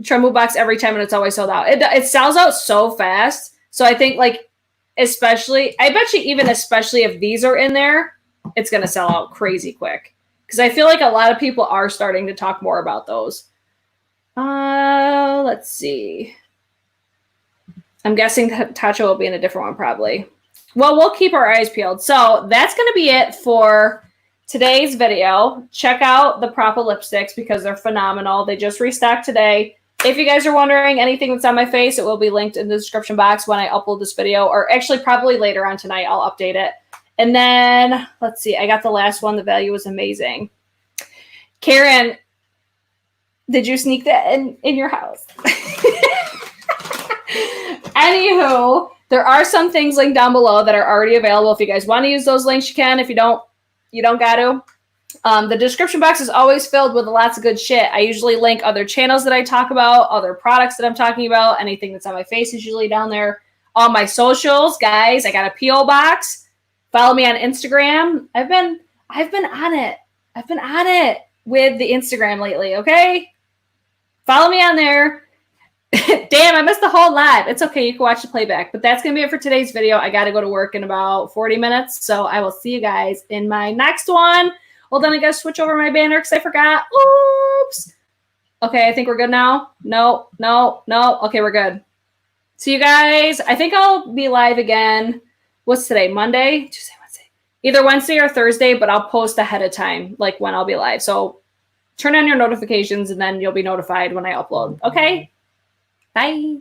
Tremble box every time, and it's always sold out. It sells out so fast. So I think, like, especially if these are in there, it's going to sell out crazy quick. Because I feel like a lot of people are starting to talk more about those. Let's see. I'm guessing that Tatcha will be in a different one, probably. Well, we'll keep our eyes peeled. So that's going to be it for today's video. Check out the Propa lipsticks because they're phenomenal. They just restocked today. If you guys are wondering anything that's on my face, it will be linked in the description box when I upload this video, or actually probably later on tonight. I'll update it. And then, let's see. I got the last one. The value was amazing. Karen, did you sneak that in your house? Anywho, there are some things linked down below that are already available. If you guys want to use those links, you can. If you don't got to. The description box is always filled with lots of good shit. I usually link other channels that I talk about, other products that I'm talking about. Anything that's on my face is usually down there. All my socials, guys. I got a P.O. box. Follow me on Instagram. I've been on it. I've been on it with the Instagram lately, okay? Follow me on there. Damn, I missed the whole live. It's okay. You can watch the playback. But that's going to be it for today's video. I got to go to work in about 40 minutes. So I will see you guys in my next one. Well, then I got to switch over my banner because I forgot. Oops. Okay, I think we're good now. No. Okay, we're good. See you guys. I think I'll be live again. What's today? Monday? Tuesday, Wednesday. Either Wednesday or Thursday, but I'll post ahead of time, like when I'll be live. So turn on your notifications and then you'll be notified when I upload. Okay? Bye.